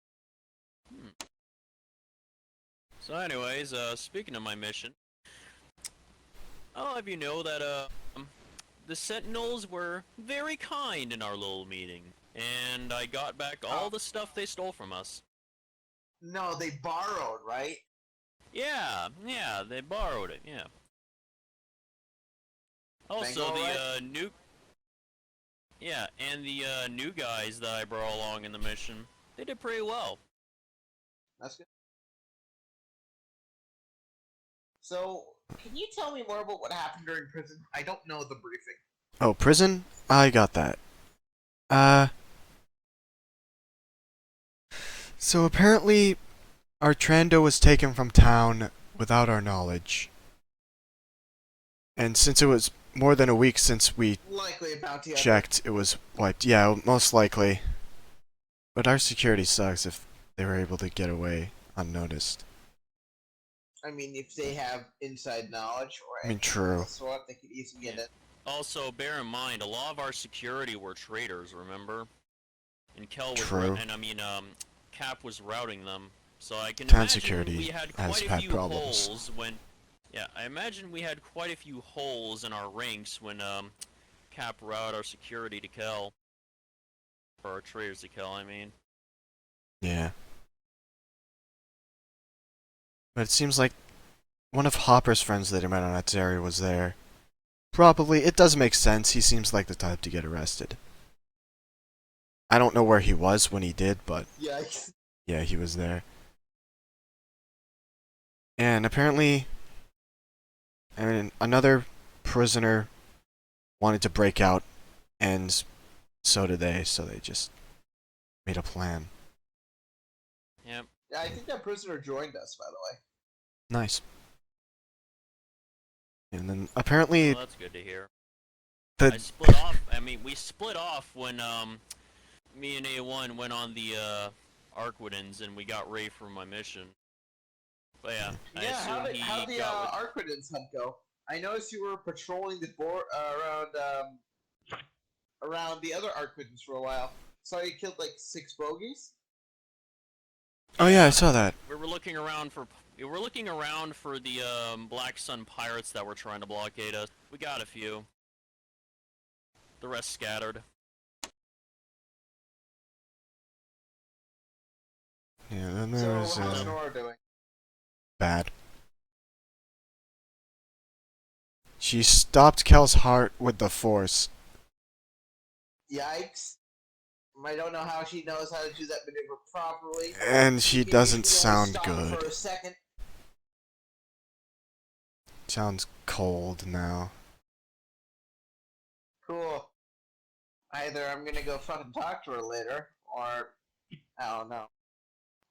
S4: So anyways, speaking of my mission, I'll have you know that, the Sentinels were very kind in our little meeting, and I got back all the stuff they stole from us.
S3: No, they borrowed, right?
S4: Yeah, they borrowed it, yeah. Also,
S3: Bingo,
S4: the,
S3: right?
S4: new... Yeah, and the, new guys that I brought along in the mission, they did pretty well.
S3: That's good. So, can you tell me more about what happened during prison? I don't know the briefing.
S1: Oh, prison? I got that. So apparently, our Trando was taken from town without our knowledge. And since it was more than a week since we
S3: Likely a bounty hunter.
S1: checked, it was wiped. Yeah, most likely. But our security sucks if they were able to get away unnoticed.
S3: I mean, if they have inside knowledge or
S1: I mean,
S3: anything
S1: true.
S3: of the sort, they could easily get it.
S4: Also, bear in mind, a lot of our security were traitors, remember? And Kel was
S1: True.
S4: Cap was routing them. So I can
S1: Town
S4: imagine
S1: security
S4: we had
S1: has
S4: quite a
S1: had
S4: few
S1: problems.
S4: holes when... Yeah, I imagine we had quite a few holes in our ranks when, Cap routed our security to Kel. Or our traitors to Kel, I mean.
S1: Yeah. But it seems like one of Hopper's friends that he met on that area was there. Probably, it does make sense. He seems like the type to get arrested. I don't know where he was when he did, but
S3: Yikes.
S1: yeah, he was there. And apparently, another prisoner wanted to break out, and so did they, so they just made a plan.
S4: Yep.
S3: Yeah, I think that prisoner joined us, by the way.
S1: Nice. And then apparently
S4: Well, that's good to hear.
S1: the
S4: I split off. I mean, we split off when me and A1 went on the Arquidens and we got Ray for my mission. But yeah, I
S3: Yeah,
S4: assume
S3: how'd
S4: he
S3: the
S4: got with...
S3: Arquidens hunt go? I noticed you were patrolling the board around the other Arquidens for a while. Saw you killed like 6 bogeys.
S1: Oh yeah, I saw that.
S4: We were looking around for the Black Sun pirates that were trying to blockade us. We got a few. The rest scattered.
S1: Yeah, then
S3: So
S1: there was
S3: how's Nora doing?
S1: bad. She stopped Kel's heart with the Force.
S3: Yikes. I don't know how she knows how to do that maneuver properly.
S1: And she
S3: can
S1: doesn't
S3: usually only
S1: sound
S3: stop
S1: good.
S3: For a second.
S1: Sounds cold now.
S3: Cool. Either I'm gonna go fucking talk to her later, or I don't know.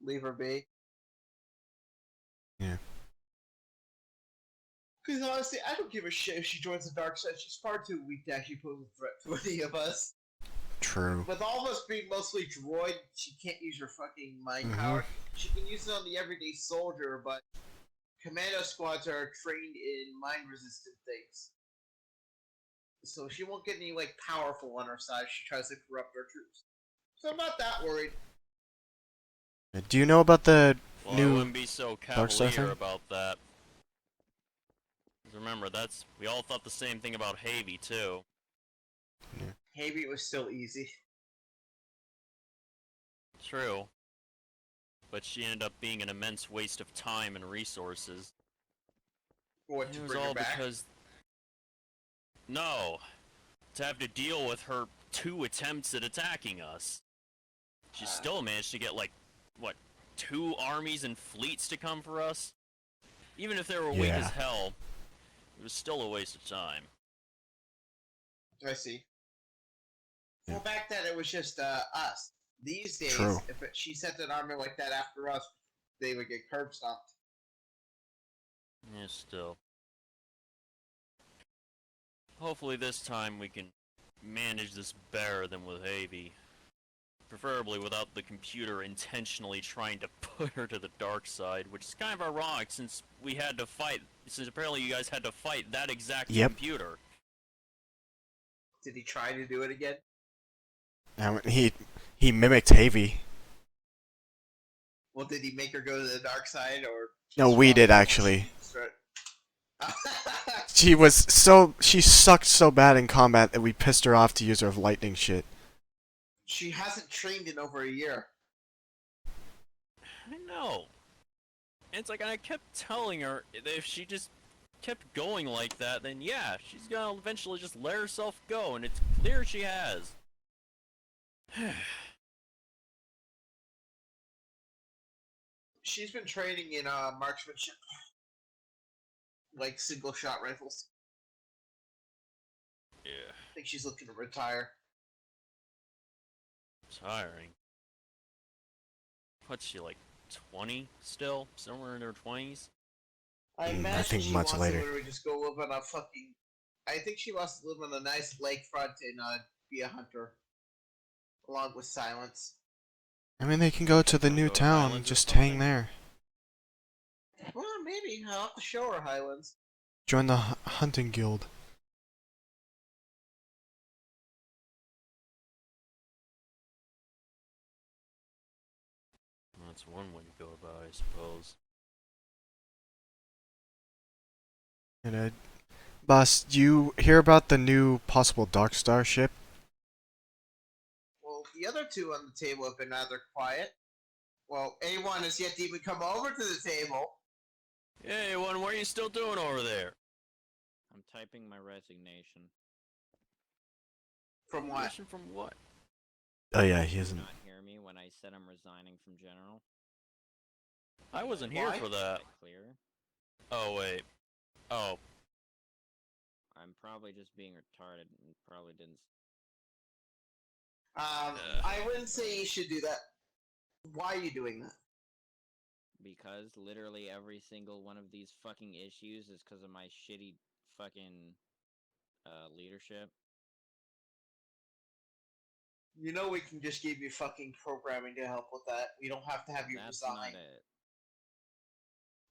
S3: Leave her be.
S1: Yeah.
S3: Because honestly, I don't give a shit if she joins the dark side. She's far too weak to actually pose a threat to any of us.
S1: True.
S3: With all of us being mostly droid, she can't use her fucking mind
S1: Mhm.
S3: power. She can use it on the everyday soldier, but commando squads are trained in mind-resistant things. So she won't get any, like, powerful on her side if she tries to corrupt our troops. So I'm not that worried.
S1: Do you know about the
S4: Well, I
S1: new
S4: wouldn't be so
S1: Dark Star
S4: cavalier
S1: thing?
S4: about that. 'Cause remember, we all thought the same thing about Havy too.
S3: Maybe it was still easy.
S4: True. But she ended up being an immense waste of time and resources.
S3: What,
S4: And
S3: to
S4: it was
S3: bring her
S4: all
S3: back?
S4: because... No! To have to deal with her 2 attempts at attacking us. She still managed to get, like, what, 2 armies and fleets to come for us? Even if they were weak as
S1: Yeah.
S4: hell, it was still a waste of time.
S3: I see.
S1: Yeah.
S3: Well, back then it was just us. These days,
S1: True.
S3: if she sent an army like that after us, they would get curb stomped.
S4: Yeah, still. Hopefully this time we can manage this better than with Avie. Preferably without the computer intentionally trying to put her to the dark side, which is kind of ironic since we had to fight, since apparently you guys had to fight that exact computer.
S3: Did he try to do it again?
S1: He mimicked Havy.
S3: Well, did he make her go to the dark side, or...
S1: No, we did actually. She sucked so bad in combat that we pissed her off to use her lightning shit.
S3: She hasn't trained in over a year.
S4: I know. It's like I kept telling her that if she just kept going like that, then yeah, she's gonna eventually just let herself go, and it's clear she has.
S3: She's been training in marksmanship. Like single shot rifles.
S4: Yeah.
S3: I think she's looking to retire.
S4: Tiring. What's she, like, 20 still? Somewhere in her 20s?
S3: I
S1: I
S3: imagine
S1: think
S3: she
S1: much
S3: wants
S1: later.
S3: to literally just go live on a fucking... I think she wants to live on a nice lakefront and be a hunter. Along with Silence.
S1: I mean, they can go to the new
S4: Go to
S1: town and
S4: Highlands or
S1: just
S4: something?
S1: hang there.
S3: Well, maybe. I'll have to show her Highlands.
S1: Join the hunting guild.
S4: That's one way to go about it, I suppose.
S1: And boss, do you hear about the new possible Dark Star ship?
S3: Well, the other two on the table have been rather quiet. Well, A1 has yet to even come over to the table.
S4: Hey, what are you still doing over there?
S2: I'm typing my resignation.
S3: From what?
S4: Mission from what?
S1: Oh yeah, he
S2: Did
S1: isn't.
S2: you not hear me when I said I'm resigning from General?
S4: I wasn't here
S3: Why?
S4: for that.
S2: Clear?
S4: Oh, wait. Oh.
S2: I'm probably just being retarded and probably didn't.
S3: I wouldn't say you should do that. Why are you doing that?
S2: Because literally every single one of these fucking issues is because of my shitty fucking leadership.
S3: You know we can just give you fucking programming to help with that. We don't have to have you
S2: That's
S3: resign.
S2: not it.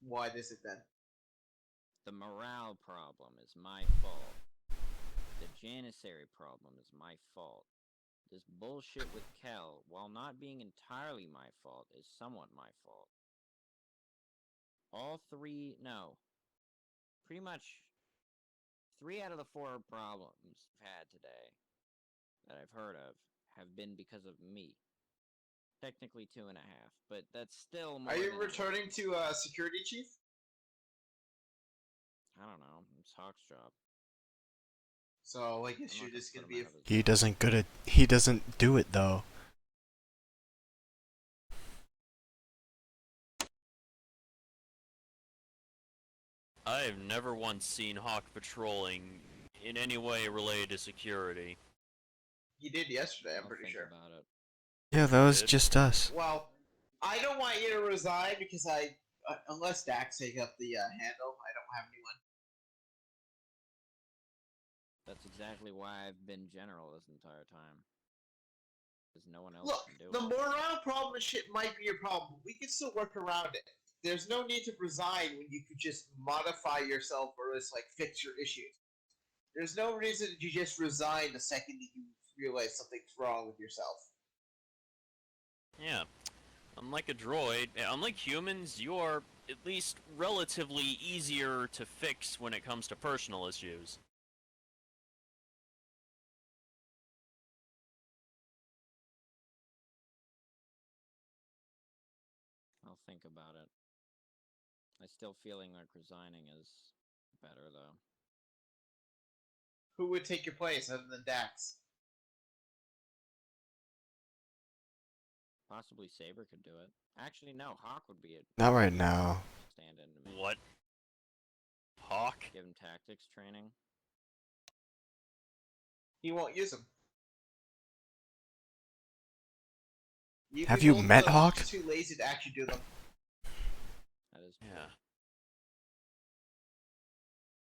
S3: Why is it then?
S2: The morale problem is my fault. The janissary problem is my fault. This bullshit with Kel, while not being entirely my fault, is somewhat my fault. All three, no. Pretty much 3 out of the 4 problems I've had today that I've heard of have been because of me. Technically 2.5, but that's still more
S3: Are you
S2: than
S3: returning to security chief?
S2: I don't know. It's Hawk's job.
S3: So I guess
S2: I'm
S3: you're
S2: not
S3: just
S2: put
S3: gonna
S2: him
S3: be.
S2: out of his
S1: He
S2: job.
S1: doesn't do it though.
S4: I've never once seen Hawk patrolling in any way related to security.
S3: He did yesterday. I'm
S2: I'll
S3: pretty
S2: think
S3: sure.
S2: about it.
S1: Yeah, that was
S4: Did?
S1: just us.
S3: Well, I don't want you to resign because unless Dax take up the handle, I don't have anyone.
S2: That's exactly why I've been general this entire time. Because no one else
S3: Look,
S2: can do
S3: the
S2: it.
S3: morale problem and shit might be your problem. We can still work around it. There's no need to resign when you could just modify yourself or just like fix your issues. There's no reason to just resign the second that you realize something's wrong with yourself.
S4: Yeah. Unlike a droid, unlike humans, you are at least relatively easier to fix when it comes to personal issues.
S2: still feeling like resigning is better, though.
S3: Who would take your place other than Dax?
S2: Possibly Saber could do it. Actually, no, Hawk would be a
S1: Not right now.
S2: stand-in to me.
S4: What? Hawk?
S2: Give him tactics training.
S3: He won't use them.
S1: Have you
S3: both
S1: met
S3: know
S1: Hawk?
S3: Hawk's too lazy to actually do them.
S2: That is
S4: Yeah.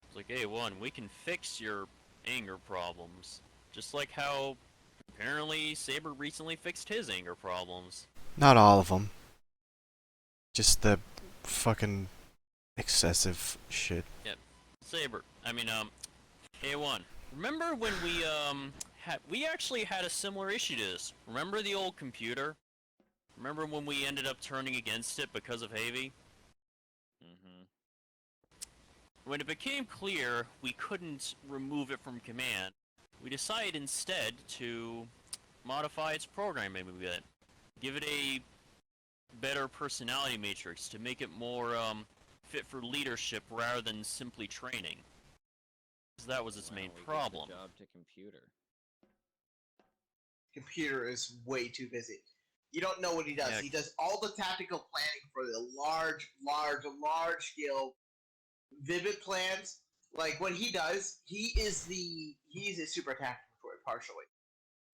S4: It's like, hey, we can fix your anger problems. Just like how, apparently, Saber recently fixed his anger problems.
S1: Not all of them. Just the fucking excessive shit.
S4: Saber, A1. Remember when we actually had a similar issue to this? Remember the old computer? Remember when we ended up turning against it because of Havy?
S2: Mm-hmm.
S4: When it became clear we couldn't remove it from command, we decided instead to modify its programming a bit. Give it a better personality matrix to make it more fit for leadership rather than simply training. Because that was its main problem.
S2: Job to computer.
S3: Computer is way too busy. You don't know what he does.
S4: Yeah.
S3: He does all the tactical planning for the large scale, vivid plans. Like what he does, he's a super tactical droid partially.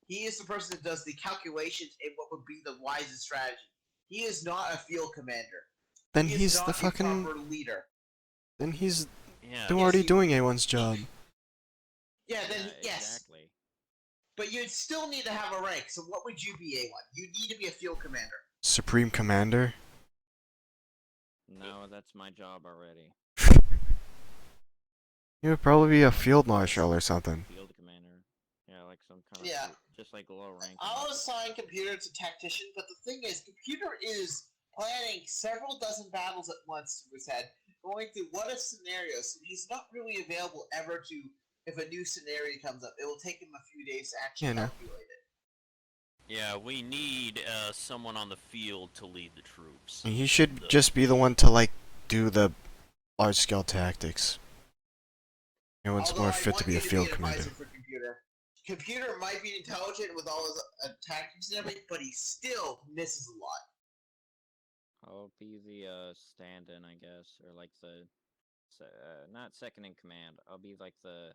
S3: He is the person that does the calculations and what would be the wisest strategy. He is not a field commander.
S1: Then
S3: He is
S1: he's
S3: not
S1: the
S3: a
S1: fucking.
S3: proper leader.
S1: Then he's
S4: Yeah.
S1: already
S3: he-
S1: doing A1's job.
S3: Yeah, then yes.
S2: Exactly.
S3: But you'd still need to have a rank, so what would you be, A1? You need to be a field commander.
S1: Supreme Commander.
S2: No, that's my job already.
S1: He would probably be a Field Marshal or something.
S2: Field commander. Yeah, like some kind
S3: Yeah.
S2: of just like low rank.
S3: I'll assign computer to tactician, but the thing is, computer is planning several dozen battles at once to his head, going through what if scenarios. He's not really available ever to, if a new scenario comes up. It will take him a few days to actually
S1: Yeah, no.
S3: calculate it.
S4: Yeah, we need someone on the field to lead the troops.
S1: He should just be the one to like do the large scale tactics. Everyone's
S3: Although
S1: more
S3: I
S1: fit to
S3: want
S1: be
S3: you
S1: a field
S3: an
S1: commander.
S3: advisor for computer. Computer might be intelligent with all his tactics and everything, but he still misses a lot.
S2: I'll be the stand-in, I guess, or like the not second in command. I'll be like the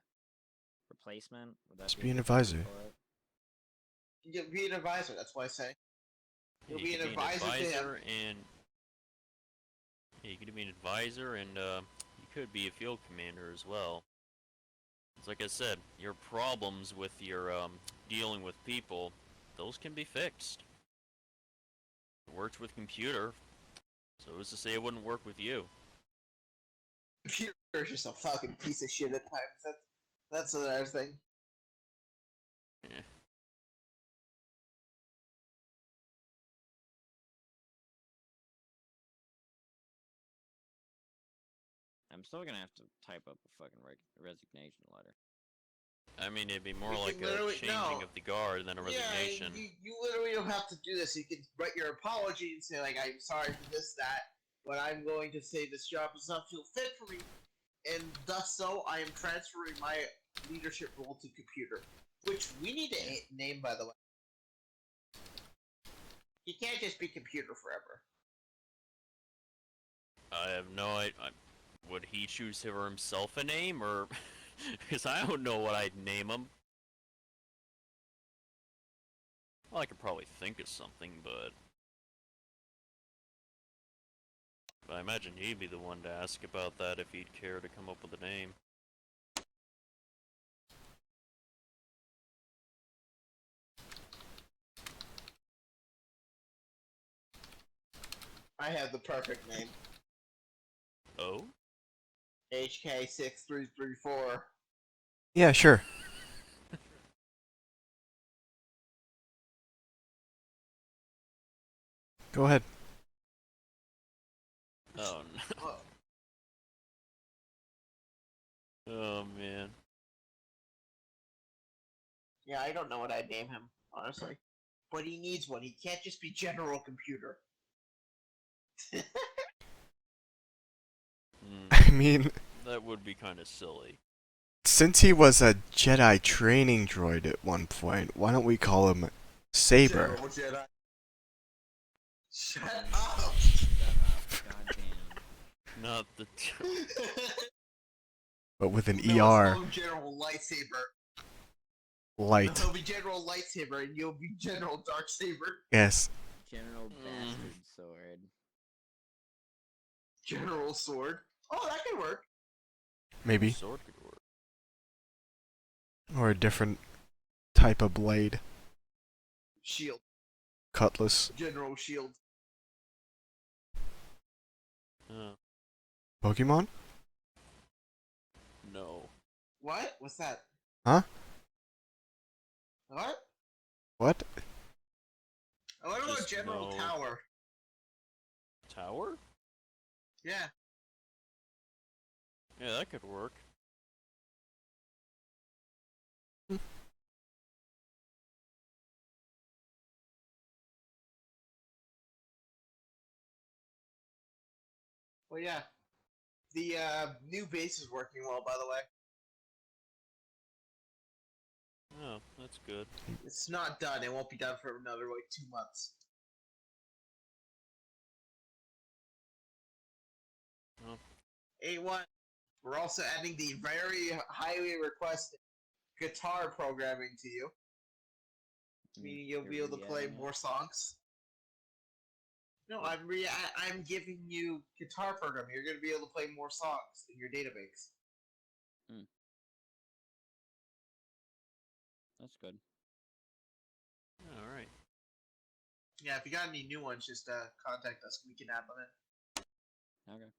S2: replacement. Would that
S1: Just
S2: be
S1: be
S2: a
S1: an
S2: good
S1: advisor.
S2: term for it?
S3: You'll be an advisor, that's why I say. You'll
S4: You
S3: be
S4: could
S3: an advisor to him.
S4: and yeah, you could be an advisor, and you could be a field commander as well. It's like I said, your problems with your dealing with people, those can be fixed. It worked with computer, so who's to say it wouldn't work with you?
S3: Computer's just a fucking piece of shit at times. That's another thing.
S4: Yeah.
S2: I'm still gonna have to type up a fucking resignation letter.
S4: I mean, it'd be more
S3: You
S4: like
S3: can
S4: a
S3: literally-
S4: changing
S3: no.
S4: of the guard than a resignation.
S3: Yeah, you literally don't have to do this. You can write your apology and say, like, I'm sorry for this, that, but I'm going to say this job does not feel fit for me, and thus so, I am transferring my leadership role to computer. Which we need to name, by the way. He can't just be computer forever.
S4: I have no idea. Would he choose for himself a name, or... Because I don't know what I'd name him. Well, I could probably think of something, but I imagine he'd be the one to ask about that if he'd care to come up with a name.
S3: I have the perfect name.
S4: Oh?
S3: HK6334.
S1: Yeah, sure. Go ahead.
S4: Oh, no. Oh, man.
S3: Yeah, I don't know what I'd name him, honestly. But he needs one. He can't just be General Computer.
S1: I mean,
S4: That would be kind of silly.
S1: since he was a Jedi training droid at one point, why don't we call him Saber?
S3: General Jedi. Shut up!
S2: Goddamn.
S4: Not the.
S1: But with an
S3: No, let's
S1: ER.
S3: call him General Lightsaber.
S1: Light.
S3: He'll be General Lightsaber, and you'll be General Darksaber.
S1: Yes.
S2: General Bastard Sword.
S3: General Sword. Oh, that could work.
S1: Maybe.
S4: Sword could work.
S1: Or a different type of blade.
S3: Shield.
S1: Cutlass.
S3: General Shield.
S1: Pokemon?
S4: No.
S3: What? What's that?
S1: Huh?
S3: What?
S1: What?
S3: I want to know
S4: Just
S3: General
S4: no.
S3: Tower.
S4: Tower?
S3: Yeah.
S4: Yeah, that could work.
S3: Well, yeah. The new base is working well, by the way.
S4: Oh, that's good.
S3: It's not done. It won't be done for another, like, 2 months.
S4: Oh.
S3: A1. We're also adding the very highly requested guitar programming to you. Meaning you'll be able to play more songs. No, I'm giving you guitar programming. You're going to be able to play more songs in your database.
S2: That's good.
S4: Alright.
S3: Yeah, if you got any new ones, just contact us. We can add them in.
S2: Okay.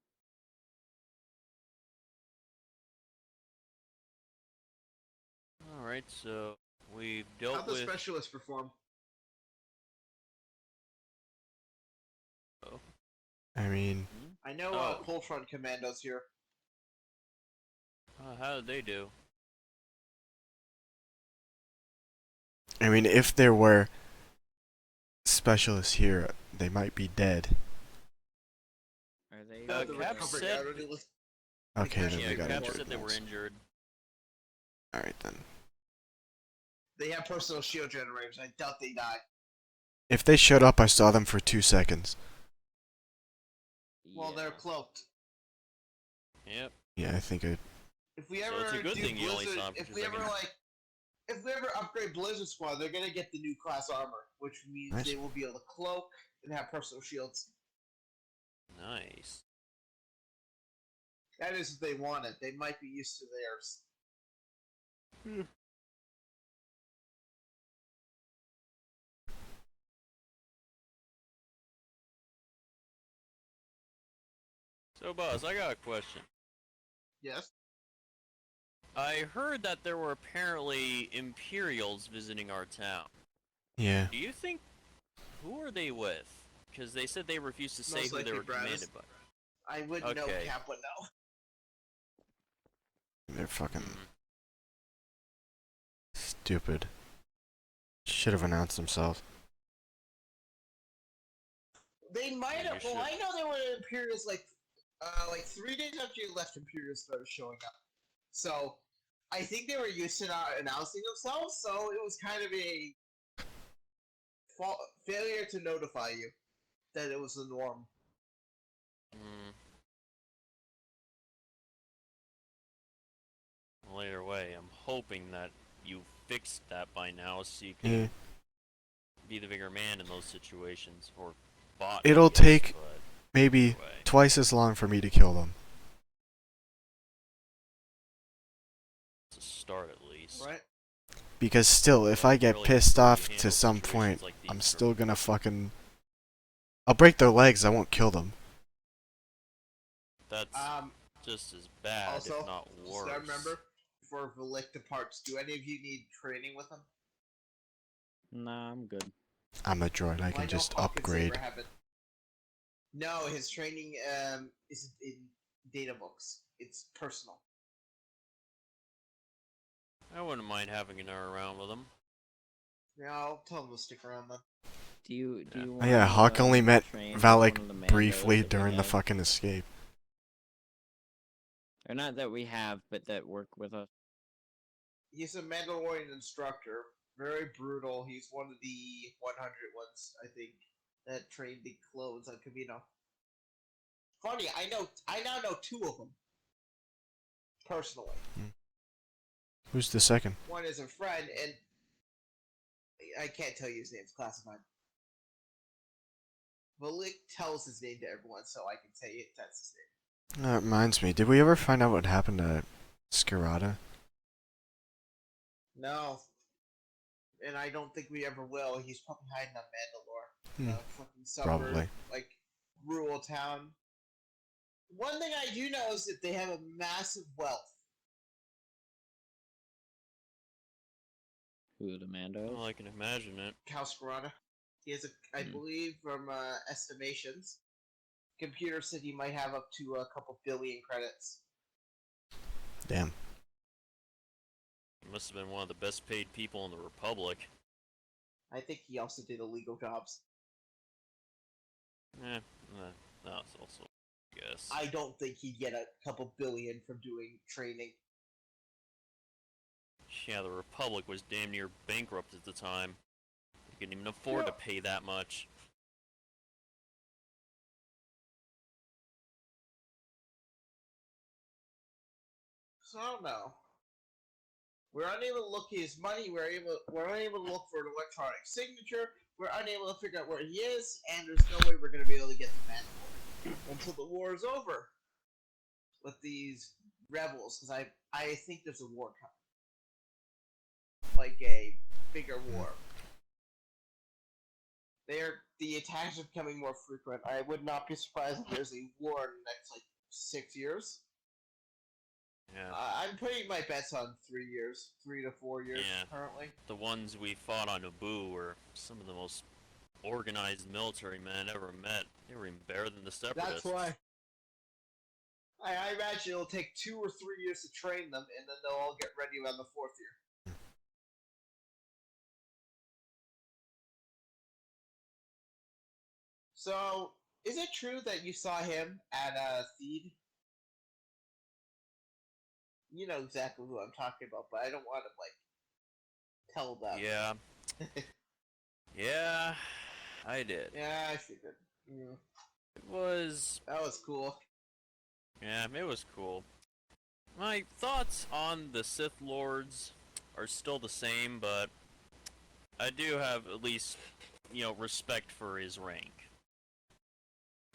S4: Alright, so we've
S3: How'd
S4: dealt
S3: the
S4: with.
S3: specialist perform?
S1: I mean,
S3: I know
S4: Oh.
S3: Cold Front Commando's here.
S4: How did they do?
S1: if there were specialists here, they might be dead.
S2: Are they?
S3: The
S4: Cap
S3: recovery
S4: said-
S3: already was-
S1: Okay, then
S3: Yeah,
S1: they got
S4: Cap
S1: injured.
S4: said they were
S1: ones.
S4: injured.
S1: Alright then.
S3: They have personal shield generators. I doubt they died.
S1: If they showed up, I saw them for 2 seconds.
S3: Well, they're cloaked.
S4: Yep.
S1: Yeah, I think
S3: If we
S4: So
S3: ever
S4: it's a good
S3: do
S4: thing you only
S3: Blizzard,
S4: saw 'em for
S3: if
S4: 2
S3: we ever
S4: seconds.
S3: if we ever upgrade Blizzard Squad, they're gonna get the new class armor, which means
S1: Nice.
S3: they will be able to cloak and have personal shields.
S4: Nice.
S3: That is if they want it. They might be used to theirs.
S4: So, Buzz, I got a question.
S3: Yes.
S4: I heard that there were apparently Imperials visiting our town.
S1: yeah.
S4: Do you think... Who are they with? Because they said they refused to say
S3: Most
S4: who they
S3: likely
S4: were
S3: Bravis.
S4: commanded by.
S3: I wouldn't know.
S4: Okay.
S3: Cap would know.
S1: They're fucking
S4: Hmm.
S1: stupid. Should have announced themselves.
S3: They might
S4: Yeah,
S3: have.
S4: you
S3: Well,
S4: should.
S3: I know there were Imperials like 3 days after you left. Imperials started showing up. So I think they were used to not announcing themselves. So it was kind of a failure to notify you that it was the norm.
S4: Hmm. Well, either way, I'm hoping that you fixed that by now so you can
S1: Yeah.
S4: be the bigger man in those situations. Or bot.
S1: It'll
S4: I guess,
S1: take
S4: but
S1: maybe
S4: either way.
S1: twice as long for me to kill them.
S4: To start at least.
S3: Right?
S1: Because still, if I get
S4: Really,
S1: pissed
S4: how you
S1: off to
S4: handle
S1: some
S4: situations
S1: point,
S4: like
S1: I'm
S4: these
S1: still
S4: are-
S1: gonna fucking... I'll break their legs, I won't kill them.
S4: That's just as bad,
S3: Also,
S4: if not
S3: just
S4: worse.
S3: remember, before Valik departs, do any of you need training with him?
S2: Nah, I'm good.
S1: I'm a droid, I
S3: Well,
S1: can
S3: know
S1: just
S3: Hawk and
S1: upgrade.
S3: Saber haven't. No, his training is in data books. It's personal.
S4: I wouldn't mind having another round with him.
S3: Yeah, I'll tell him to stick around then.
S2: Do you
S4: Yeah.
S2: want?
S1: Oh yeah, Hawk only met
S2: train
S1: Valak
S2: one of the Mandos
S1: briefly
S2: that we
S1: during the
S2: have?
S1: fucking escape.
S2: Or not that we have, but that work with us.
S3: He's a Mandalorian instructor. Very brutal. He's one of the 100 ones, I think, that trained the clones on Camino. Funny, I now know 2 of them. Personally.
S1: Who's the second?
S3: One is a friend, and I can't tell you his name, it's classified. Malik tells his name to everyone, so I can say it, that's his name.
S1: That reminds me, did we ever find out what happened to Skirata?
S3: No. And I don't think we ever will. He's probably hiding on Mandalore. Fucking suburb,
S1: Probably.
S3: like, rural town. One thing I do know is that they have a massive wealth.
S2: Who, the Mandos?
S4: Well, I can imagine it.
S3: Kalskarana. He has I believe, from estimations, Computer said he might have up to a couple billion credits.
S1: Damn.
S4: He must have been one of the best paid people in the Republic.
S3: I think he also did illegal jobs.
S4: That's also, I guess.
S3: I don't think he'd get a couple billion from doing training.
S4: Yeah, the Republic was damn near bankrupt at the time. They couldn't even afford to pay that much.
S3: So I don't know. We're unable to look at his money. We're unable to look for an electronic signature. We're unable to figure out where he is, and there's no way we're going to be able to get the man until the war is over with these rebels. Because I think there's a war coming, like a bigger war. The attacks are becoming more frequent. I would not be surprised if there's a war in the next 6 years.
S4: Yeah.
S3: I'm putting my bets on 3 years, 3 to 4 years currently.
S4: The ones we fought on Naboo were some of the most organized military men ever met. They were even better than the Separatists.
S3: That's why. I imagine it'll take 2 or 3 years to train them, and then they'll all get ready around the 4th year. So, is it true that you saw him at Theed? You know exactly who I'm talking about, but I don't want to, tell them.
S4: Yeah. Yeah, I did.
S3: Yeah, I figured. Yeah.
S4: It was...
S3: That was cool.
S4: Yeah, it was cool. My thoughts on the Sith Lords are still the same, but I do have at least, respect for his rank.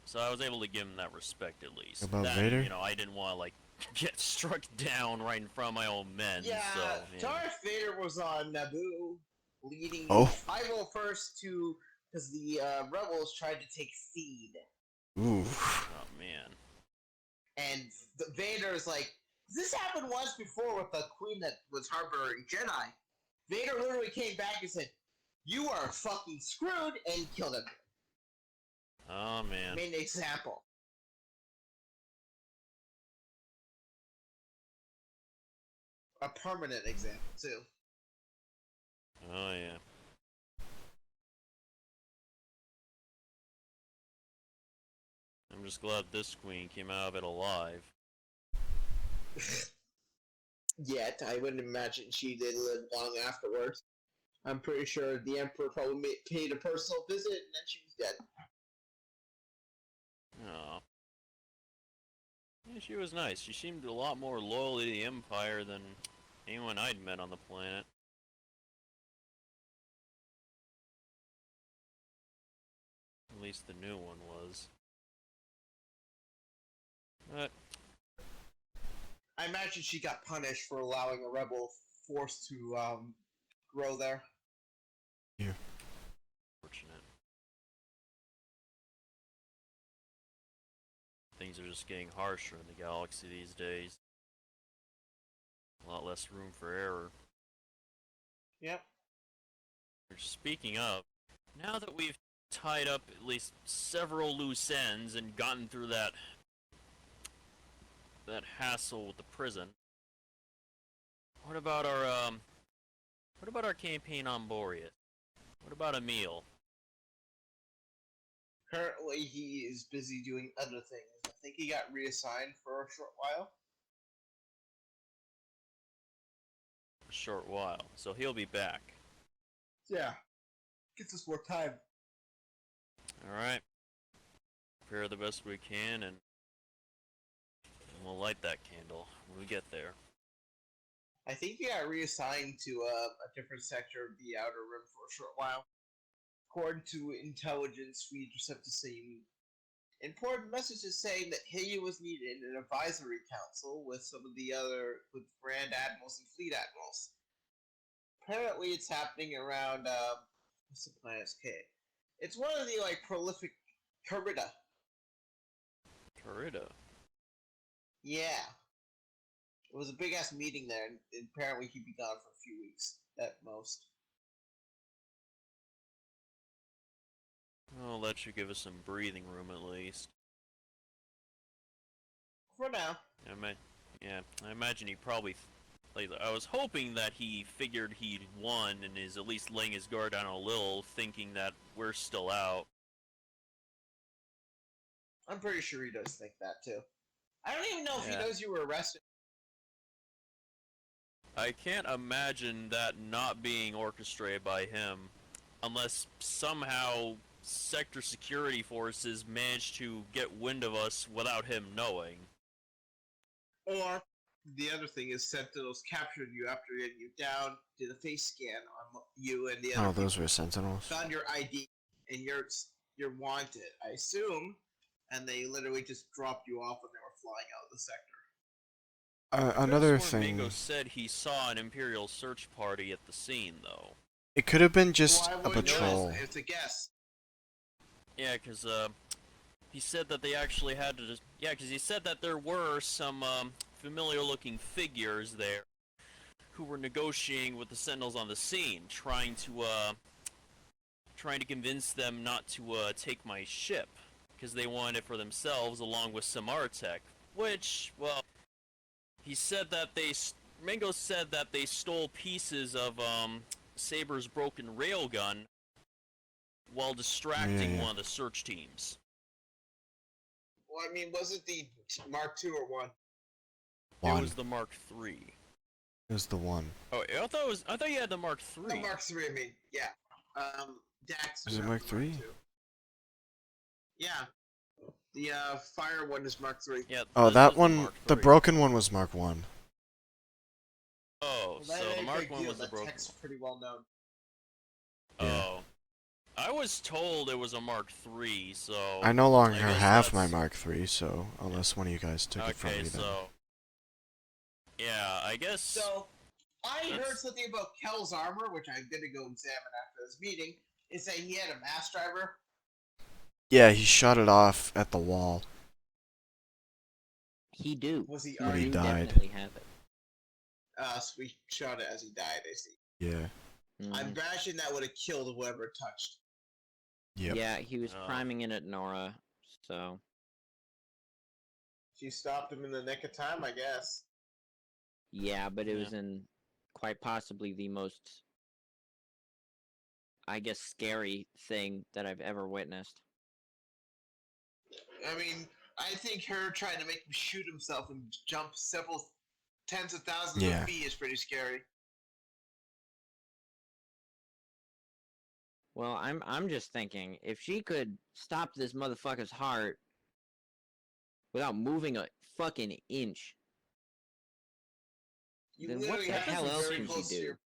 S4: So I was able to give him that respect at least.
S1: About Vader?
S4: I didn't want to, get struck down right in front of my own men.
S3: Yeah,
S4: so,
S3: Darth Vader was on Naboo, leading
S1: Oh.
S3: the 501st because the rebels tried to take Theed.
S1: Ooh.
S4: Oh, man.
S3: And Vader's like, this happened once before with the queen that was harboring Jedi. Vader literally came back and said, you are fucking screwed, and killed him.
S4: Oh, man.
S3: Made an example. A permanent example, too.
S4: Oh, yeah. I'm just glad this queen came out of it alive.
S3: Yet, I wouldn't imagine she did live long afterwards. I'm pretty sure the Emperor probably paid a personal visit and then she was dead.
S4: Oh. Yeah, she was nice. She seemed a lot more loyal to the Empire than anyone I'd met on the planet. At least the new one was. But
S3: I imagine she got punished for allowing a rebel force to grow there.
S4: fortunate. Things are just getting harsher in the galaxy these days. A lot less room for error.
S3: Yep.
S4: Speaking of, now that we've tied up at least several loose ends and gotten through that hassle with the prison, what about our campaign on Boreas? What about Emil?
S3: Currently, he is busy doing other things. I think he got reassigned for a short while.
S4: short while, so he'll be back.
S3: Yeah. Gets us more time.
S4: Alright. Prepare the best we can, and we'll light that candle when we get there.
S3: I think you got reassigned to a different sector of the outer rim for a short while. According to intelligence, we just have to see important messages saying that Hilly was needed in an advisory council with some of the other Grand Admirals and Fleet Admirals. Apparently, it's happening around what's the planet's K? It's one of the prolific Carida.
S4: Carida.
S3: Yeah. It was a big ass meeting there, and apparently he'd be gone for a few weeks at most.
S4: Well, that should give us some breathing room at least.
S3: For now.
S4: I imagine he probably. I was hoping that he figured he'd won and is at least laying his guard down a little, thinking that we're still out.
S3: I'm pretty sure he does think that too. I don't even know if he knows you were arrested.
S4: I can't imagine that not being orchestrated by him, unless somehow sector security forces managed to get wind of us without him knowing.
S3: Or the other thing is Sentinels captured you after getting you down, did a face scan on you and the other.
S1: Oh, those were Sentinels.
S3: Found your ID and you're wanted, I assume, and they literally just dropped you off when they were flying out of the sector.
S1: Another
S4: Could've sworn
S1: thing.
S4: Mingo said he saw an Imperial search party at the scene, though.
S1: It could have been just
S3: Well, I
S1: a
S3: wouldn't know.
S1: patrol.
S3: It's a guess.
S4: Yeah, because he said that they actually had to just... Yeah, because he said that there were some familiar-looking figures there who were negotiating with the Sentinels on the scene, trying to convince them not to take my ship, because they wanted it for themselves along with some Artec, which, well, he said that Mingo said that they stole pieces of Saber's broken railgun while distracting one of the search teams.
S3: Well, I mean, was it the Mark II or 1?
S1: One.
S4: It was the Mark III.
S1: It was the one.
S4: Oh, I thought you had the Mark III.
S3: The Mark III, I mean, yeah. Dax.
S1: Is it Mark III?
S3: Yeah. The fire one is Mark III.
S4: Yeah.
S1: Oh,
S4: this
S1: that
S4: was
S1: one,
S4: Mark
S1: the
S4: III.
S1: broken one was Mark 1.
S4: Oh,
S3: Well,
S4: so the Mark 1 was the
S3: that
S4: broken
S3: tech's
S4: one.
S3: pretty well known.
S1: Yeah.
S4: Oh. I was told it was a Mark III, so...
S1: I no longer
S4: guess
S1: have my
S4: that's-
S1: Mark 3, so unless one of you guys took it from me,
S4: Okay,
S1: then.
S4: so... Yeah, I guess...
S3: So, I heard
S4: That's-
S3: something about Kel's armor, which I'm gonna go examine after this meeting, is that he had a mass driver.
S1: Yeah, he shot it off at the wall.
S2: He do.
S3: Was he
S1: When he
S3: already?
S1: died.
S2: Definitely have it.
S3: So we shot it as he died, I see.
S1: Yeah.
S3: I
S2: Mhm.
S3: imagine that would have killed whoever it touched.
S1: Yep.
S2: Yeah, he was
S4: Oh.
S2: priming it at Nora, so...
S3: She stopped him in the nick of time, I guess.
S2: Yeah, but it
S4: Yeah.
S2: was in quite possibly the most, I guess, scary thing that I've ever witnessed.
S3: I mean, I think her trying to make him shoot himself and jump several tens of thousands
S1: Yeah.
S3: of feet is pretty scary.
S2: Well, I'm just thinking, if she could stop this motherfucker's heart without moving a fucking inch,
S3: You
S2: then what
S3: literally
S2: the
S3: have to
S2: hell
S3: be
S2: else
S3: very
S2: can she
S3: close to
S2: do?
S3: your...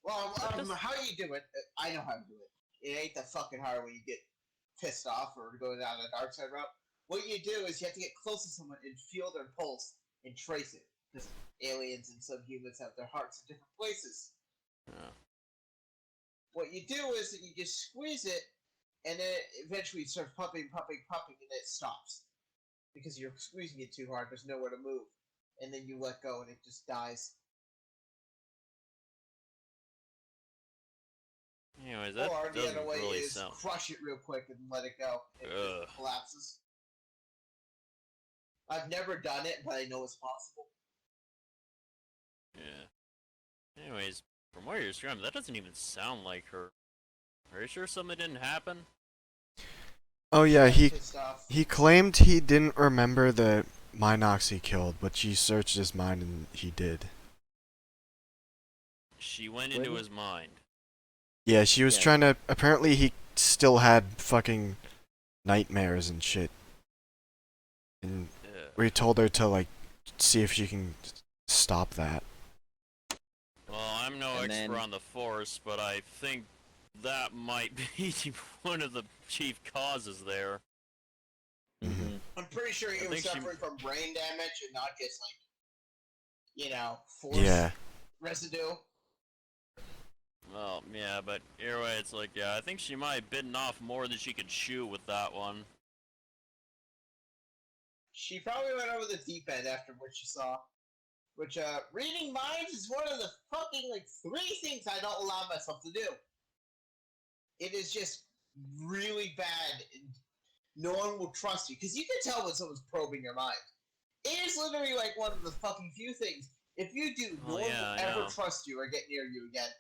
S3: Well,
S4: That doesn't-
S3: how you do it, I know how to do it. It ain't that fucking hard when you get pissed off or go down the dark side route. What you do is you have to get close to someone and feel their pulse and trace it. Because aliens and some humans have their hearts in different places.
S4: Yeah.
S3: What you do is that you just squeeze it, and then it eventually starts pumping, and it stops. Because you're squeezing it too hard, there's nowhere to move. And then you let go and it just dies.
S4: Anyways, that
S3: Or the
S4: doesn't
S3: other way
S4: really
S3: is
S4: sound...
S3: crush it real quick and let it go. It
S4: Ugh.
S3: just collapses. I've never done it, but I know it's possible.
S4: Yeah. Anyways, from what you're describing, that doesn't even sound like her. Are you sure something didn't happen?
S1: Oh yeah,
S3: I'm pissed off.
S1: he claimed he didn't remember the Minox he killed, but she searched his mind and he did.
S4: She went into
S2: Wouldn't-
S4: his mind.
S1: Yeah, she was
S2: Yeah.
S1: trying to. Apparently, he still had fucking nightmares and shit. And
S4: Yeah.
S1: we told her to, like, see if she can stop that.
S4: Well, I'm no
S2: And
S4: expert
S2: then-
S4: on the Force, but I think that might be one of the chief causes there.
S1: Mhm.
S3: I'm pretty sure he
S4: I
S3: was
S4: think she-
S3: suffering from brain damage and not just like, force
S1: Yeah.
S3: residue.
S4: Well, yeah, but either way, it's like, yeah, I think she might have bitten off more than she could chew with that one.
S3: She probably went over the deep end after what she saw. Which, reading minds is one of the fucking, 3 things I don't allow myself to do. It is just really bad. And no one will trust you. Because you can tell when someone's probing your mind. It is literally, one of the fucking few things. If you do, no
S4: Oh,
S3: one
S4: yeah,
S3: will
S4: I
S3: ever
S4: know.
S3: trust you or get near you again.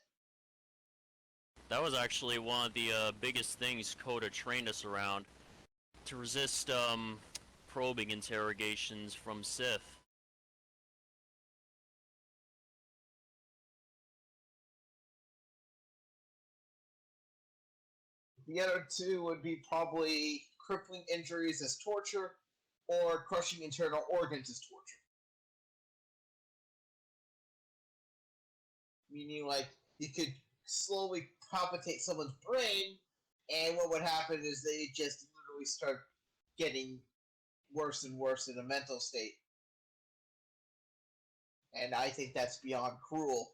S4: That was actually one of the biggest things Coda trained us around. To resist, probing interrogations from Sith.
S3: The other 2 would be probably crippling injuries as torture, or crushing internal organs as torture. Meaning, you could slowly palpitate someone's brain, and what would happen is they just literally start getting worse and worse in a mental state. And I think that's beyond cruel.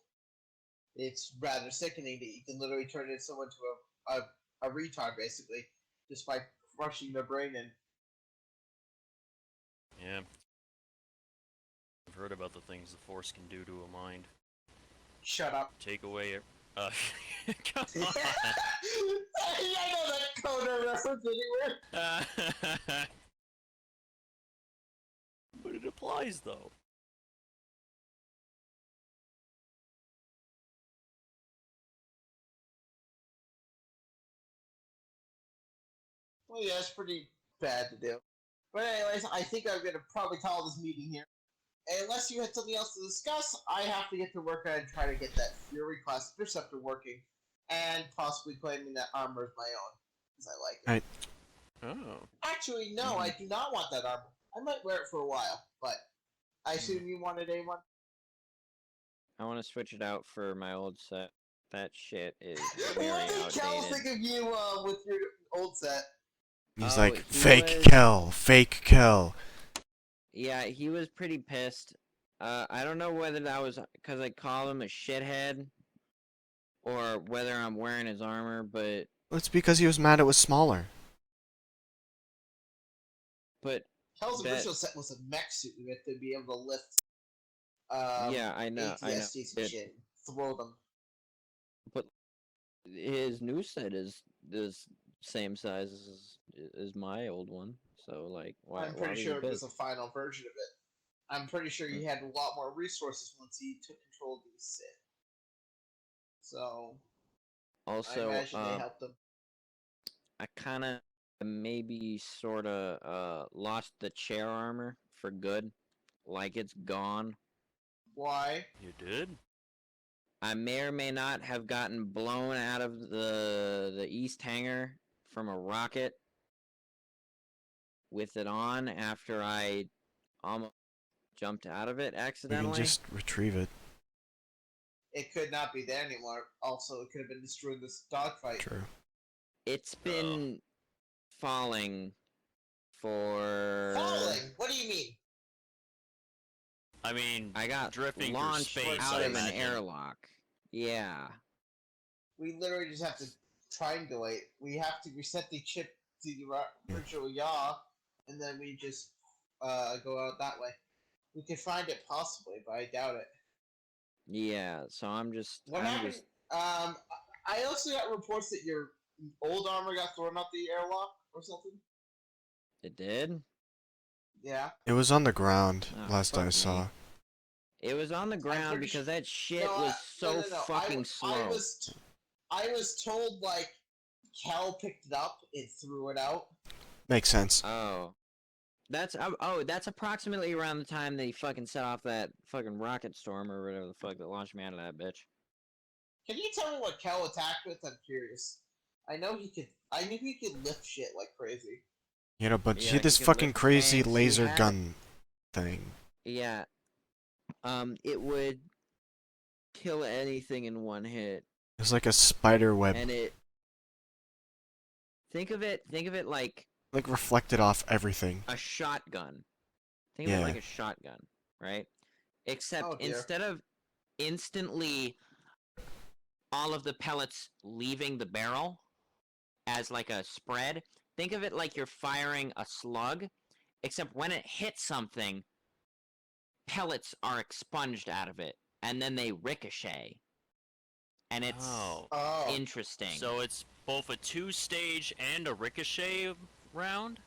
S3: It's rather sickening that you can literally turn into someone to a retard, basically, just by crushing their brain in.
S4: Yeah. I've heard about the things the Force can do to a mind.
S3: Shut up.
S4: Take away, come on.
S3: I know that Coda reference anywhere.
S4: But it applies, though.
S3: Well, yeah, it's pretty bad to do. But anyways, I think I'm gonna probably call this meeting here. And unless you had something else to discuss, I have to get to work and try to get that Fury class Interceptor working, and possibly claiming that armor as my own, because I like it.
S4: Oh.
S3: Actually, no, I do not want that armor. I might wear it for a while, but I assume you wanted A1?
S2: I want to switch it out for my old set. That shit is
S3: What
S2: very
S3: did Kel
S2: outdated.
S3: think of you with your old set?
S1: He's
S2: Oh,
S1: like,
S2: he
S1: fake
S2: was-
S1: Kel, fake Kel.
S2: Yeah, he was pretty pissed. I don't know whether that was because I called him a shithead, or whether I'm wearing his armor, but
S1: Well, it's because he was mad it was smaller.
S3: Kel's
S2: That-
S3: original set was a mech suit we had to be able to lift
S2: yeah, I know.
S3: ATSTs and
S2: It-
S3: shit. Throw them.
S2: His new set is same size as my old one. So like, why?
S3: I'm
S2: why
S3: pretty
S2: was he
S3: sure it was
S2: pissed?
S3: a final version of it. I'm pretty sure he had a lot more resources once he took control of the Sith. So I
S2: Also,
S3: imagine they helped him.
S2: I kind of maybe sort of lost the chair armor for good, like it's gone.
S3: Why?
S4: You did?
S2: I may or may not have gotten blown out of the east hangar from a rocket with it on after I almost jumped out of it
S1: You can
S2: accidentally.
S1: just retrieve it.
S3: It could not be there anymore. Also, it could have been destroyed this dogfight.
S1: True.
S2: It's been falling for.
S3: Falling? What do you mean?
S4: I mean,
S2: I got
S4: drifting through
S2: launched
S4: space,
S2: out
S4: I
S2: of an
S4: imagine.
S2: airlock. Yeah.
S3: We literally just have to triangulate. We have to reset the chip to the original yaw, and then we just go out that way. We could find it possibly, but I doubt it.
S2: Yeah, so I'm just.
S3: What
S2: I'm
S3: happened?
S2: just.
S3: I also got reports that your old armor got thrown out the airlock or something.
S2: It did?
S3: Yeah.
S1: It was on the ground
S2: Oh,
S1: last
S2: fuck
S1: I
S2: me.
S1: saw.
S2: It was on the ground
S3: pretty
S2: because that shit
S3: No,
S2: was so fucking
S3: I
S2: slow.
S3: I was told Cal picked it up and threw it out.
S1: Makes sense.
S2: Oh. That's approximately around the time they fucking set off that fucking rocket storm or whatever the fuck that launched me out of that bitch.
S3: Can you tell me what Kel attacked with? I'm curious. I knew he could lift shit like crazy.
S1: You know, but
S2: Yeah,
S1: she had this
S2: he could
S1: fucking
S2: lift
S1: crazy
S2: tanks, he
S1: laser
S2: had-
S1: gun thing.
S2: Yeah. It would kill anything in one hit,
S1: It was like a spider web,
S2: and it. Think of it like
S1: like reflected off everything.
S2: a shotgun. Think of
S1: Yeah.
S2: it like a shotgun, right? Except
S3: Oh, dear.
S2: instead of instantly all of the pellets leaving the barrel as like a spread, think of it like you're firing a slug, except when it hits something, pellets are expunged out of it, and then they ricochet. And it's
S3: Oh.
S2: interesting.
S4: So it's both a 2-stage and a ricochet round?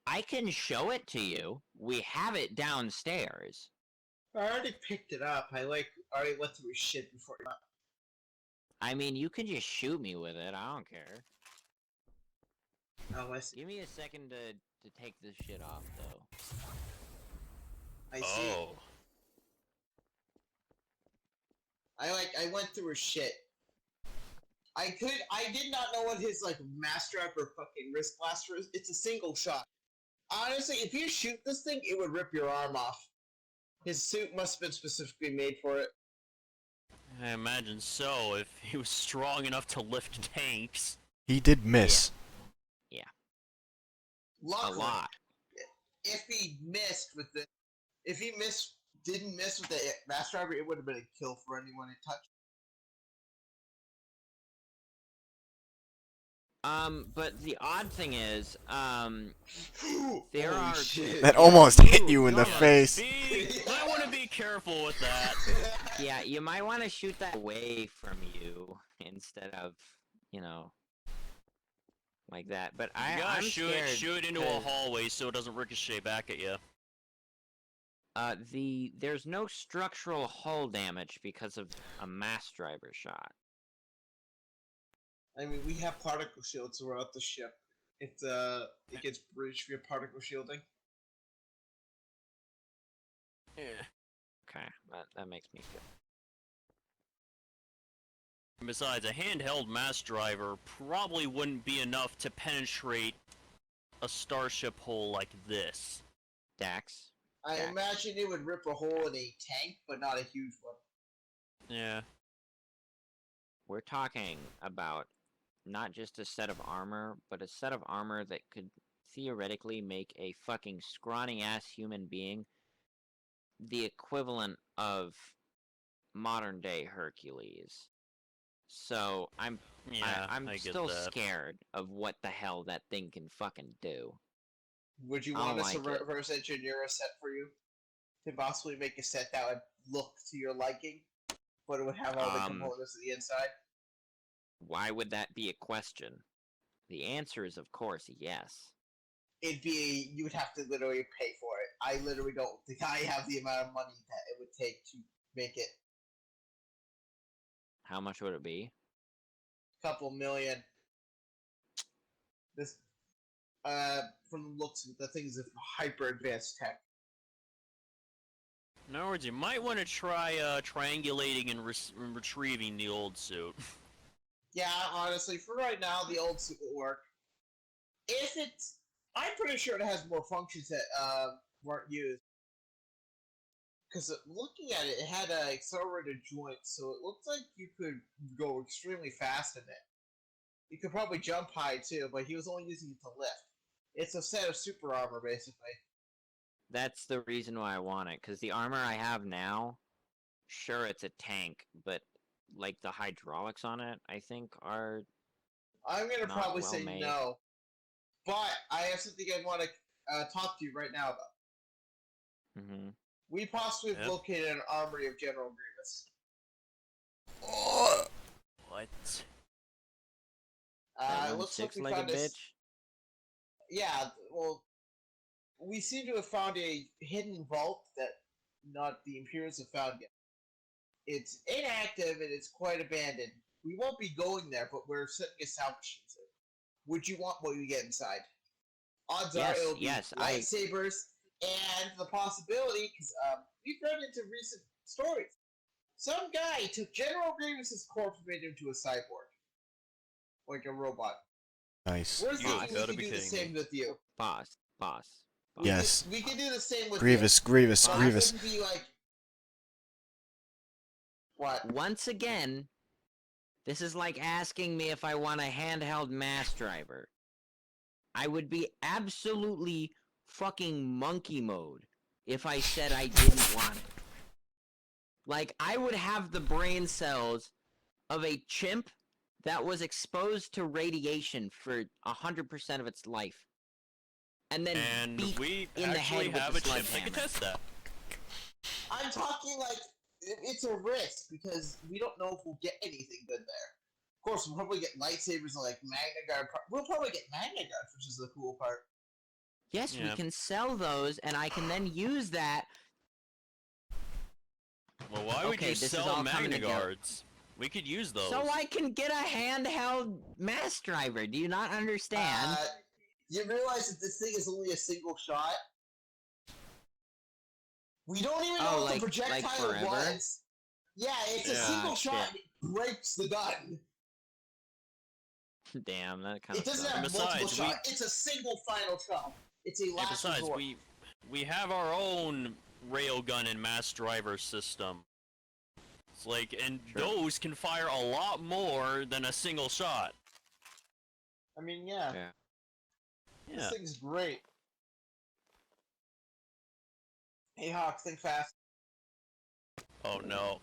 S2: I can show it to you. We have it downstairs.
S3: I already picked it up. I already went through his shit before.
S2: I mean, you can just shoot me with it. I don't care.
S3: Oh, I see.
S2: Give me a second to take this shit off, though.
S3: I see.
S4: Oh.
S3: I went through his shit. I did not know what his mass drive or fucking wrist blaster is. It's a single shot. Honestly, if you shoot this thing, it would rip your arm off. His suit must have been specifically made for it.
S4: I imagine so, if he was strong enough to lift tanks.
S1: He did miss.
S3: Luckily,
S2: A lot.
S3: if he didn't miss with the mass driver, it would have been a kill for anyone it touched.
S2: But the odd thing is, there
S3: Holy
S2: are
S3: shit.
S1: That almost hit you in the
S2: God.
S1: face.
S4: I want to be careful with that.
S2: Yeah, you might want to shoot that away from you instead of, like that. But
S4: You gotta
S2: I'm scared.
S4: shoot it into a
S2: 'cause,
S4: hallway so it doesn't ricochet back at you.
S2: there's no structural hull damage because of a mass driver shot.
S3: I mean, we have particle shields throughout the ship. It gets bridged via particle shielding.
S4: Yeah.
S2: Okay, that makes me feel.
S4: Besides, a handheld mass driver probably wouldn't be enough to penetrate a starship hull like this.
S2: Dax.
S3: I
S2: Yeah.
S3: imagine it would rip a hole in a tank, but not a huge one.
S4: Yeah.
S2: We're talking about not just a set of armor, but a set of armor that could theoretically make a fucking scrawny-ass human being the equivalent of modern-day Hercules. So I'm
S4: I get
S2: still
S4: that.
S2: scared of what the hell that thing can fucking do.
S3: Would you
S2: I
S3: want
S2: don't
S3: us to
S2: like it.
S3: reverse engineer a set for you? To possibly make a set that would look to your liking, but it would have all the components on the inside?
S2: Why would that be a question? The answer is, of course, yes.
S3: You would have to literally pay for it. I literally don't think I have the amount of money that it would take to make it.
S2: How much would it be?
S3: Couple million. This, from the looks of it, the thing's a hyper advanced tech.
S4: In other words, you might want to try triangulating and retrieving the old suit.
S3: Yeah, honestly, for right now, the old suit will work. I'm pretty sure it has more functions that weren't used. Because looking at it, it had an accelerated joint, so it looked like you could go extremely fast in it. You could probably jump high too, but he was only using it to lift. It's a set of super armor, basically.
S2: That's the reason why I want it, because the armor I have now, sure, it's a tank, but, like, the hydraulics on it, I think, are...
S3: I'm going to
S2: Not
S3: probably
S2: well
S3: say
S2: made.
S3: no. But I have something I want to talk to you right now about.
S2: Mm-hmm.
S3: We possibly have
S4: Yep.
S3: located an armory of General Grievous.
S4: What?
S3: It looks like we
S2: 6-legged
S3: found this.
S2: bitch?
S3: Yeah, well, we seem to have found a hidden vault that not the Imperials have found yet. It's inactive and it's quite abandoned. We won't be going there, but we're setting a salvage soon. Would you want what you get inside? Odds are it'll be lightsabers and the possibility, because we've run into recent stories. Some guy took General Grievous's corpse and made him into a cyborg. Like a robot.
S1: Nice.
S3: We're
S4: You
S3: thinking we
S4: gotta
S3: can
S4: be
S3: do the
S4: kidding
S3: same
S4: me.
S3: with you.
S2: Boss.
S1: Yes.
S3: We can do the same with
S1: Grievous, Grievous,
S3: you. But
S1: Grievous.
S3: I wouldn't be like... What?
S2: Once again, this is like asking me if I want a handheld mass driver. I would be absolutely fucking monkey mode if I said I didn't want it. Like, I would have the brain cells of a chimp that was exposed to radiation for 100% of its life. And then
S4: And
S2: beat
S4: we
S2: in the
S4: actually
S2: head with
S4: have
S2: the
S4: a chip that can
S2: sledgehammer.
S4: test that.
S3: I'm talking like... It's a risk, because we don't know if we'll get anything good there. Of course, we'll probably get lightsabers and like Magna Guard. We'll probably get Magna Guards, which is the cool part.
S2: Yes, we
S4: Yeah.
S2: can sell those, and I can then use that.
S4: Well, why would
S2: Okay,
S4: you
S2: this is
S4: sell
S2: all coming
S4: Magna
S2: together.
S4: Guards? We could use those.
S2: So I can get a handheld mass driver. Do you not understand?
S3: You realize that this thing is only a single shot? We don't even know what the projectile
S2: forever?
S3: was. Yeah, it's a
S4: Yeah,
S3: single shot
S2: shit.
S3: and it breaks the gun.
S2: Damn, that kind
S3: It
S2: of
S3: doesn't
S2: sucks.
S3: have multiple
S4: Besides,
S3: shots. It's a single final shot. It's a
S4: And
S3: last
S4: besides,
S3: resort.
S4: we have our own railgun and mass driver system. It's like, and
S2: Sure.
S4: those can fire a lot more than a single shot.
S3: I mean, yeah.
S2: Yeah.
S4: Yeah.
S3: This thing's great. Hey, Hawk, think fast.
S4: Oh no.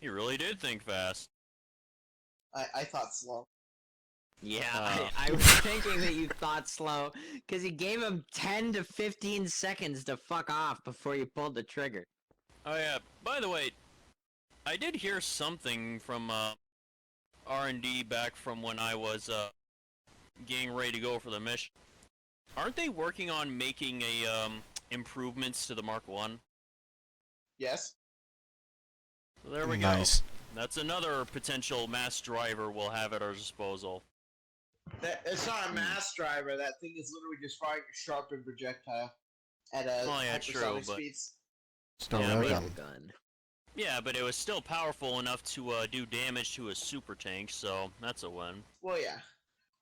S4: He really did think fast.
S3: I thought slow.
S2: Yeah,
S4: Oh.
S2: I was thinking that you thought slow, because you gave him 10 to 15 seconds to fuck off before you pulled the trigger.
S4: Oh yeah, by the way, I did hear something from R&D back from when I was getting ready to go for the mission. Aren't they working on making a improvements to the Mark 1?
S3: Yes?
S4: So there we
S1: Nice.
S4: go. That's another potential mass driver we'll have at our disposal.
S3: It's not a mass driver. That thing is literally just firing a sharpened projectile at a
S4: Oh, yeah,
S3: hypersonic
S4: true, but-
S3: speeds.
S1: Still
S4: Yeah,
S1: railgun.
S2: Gun.
S4: Yeah, but it was still powerful enough to do damage to a super tank, so that's a win.
S3: Well, yeah.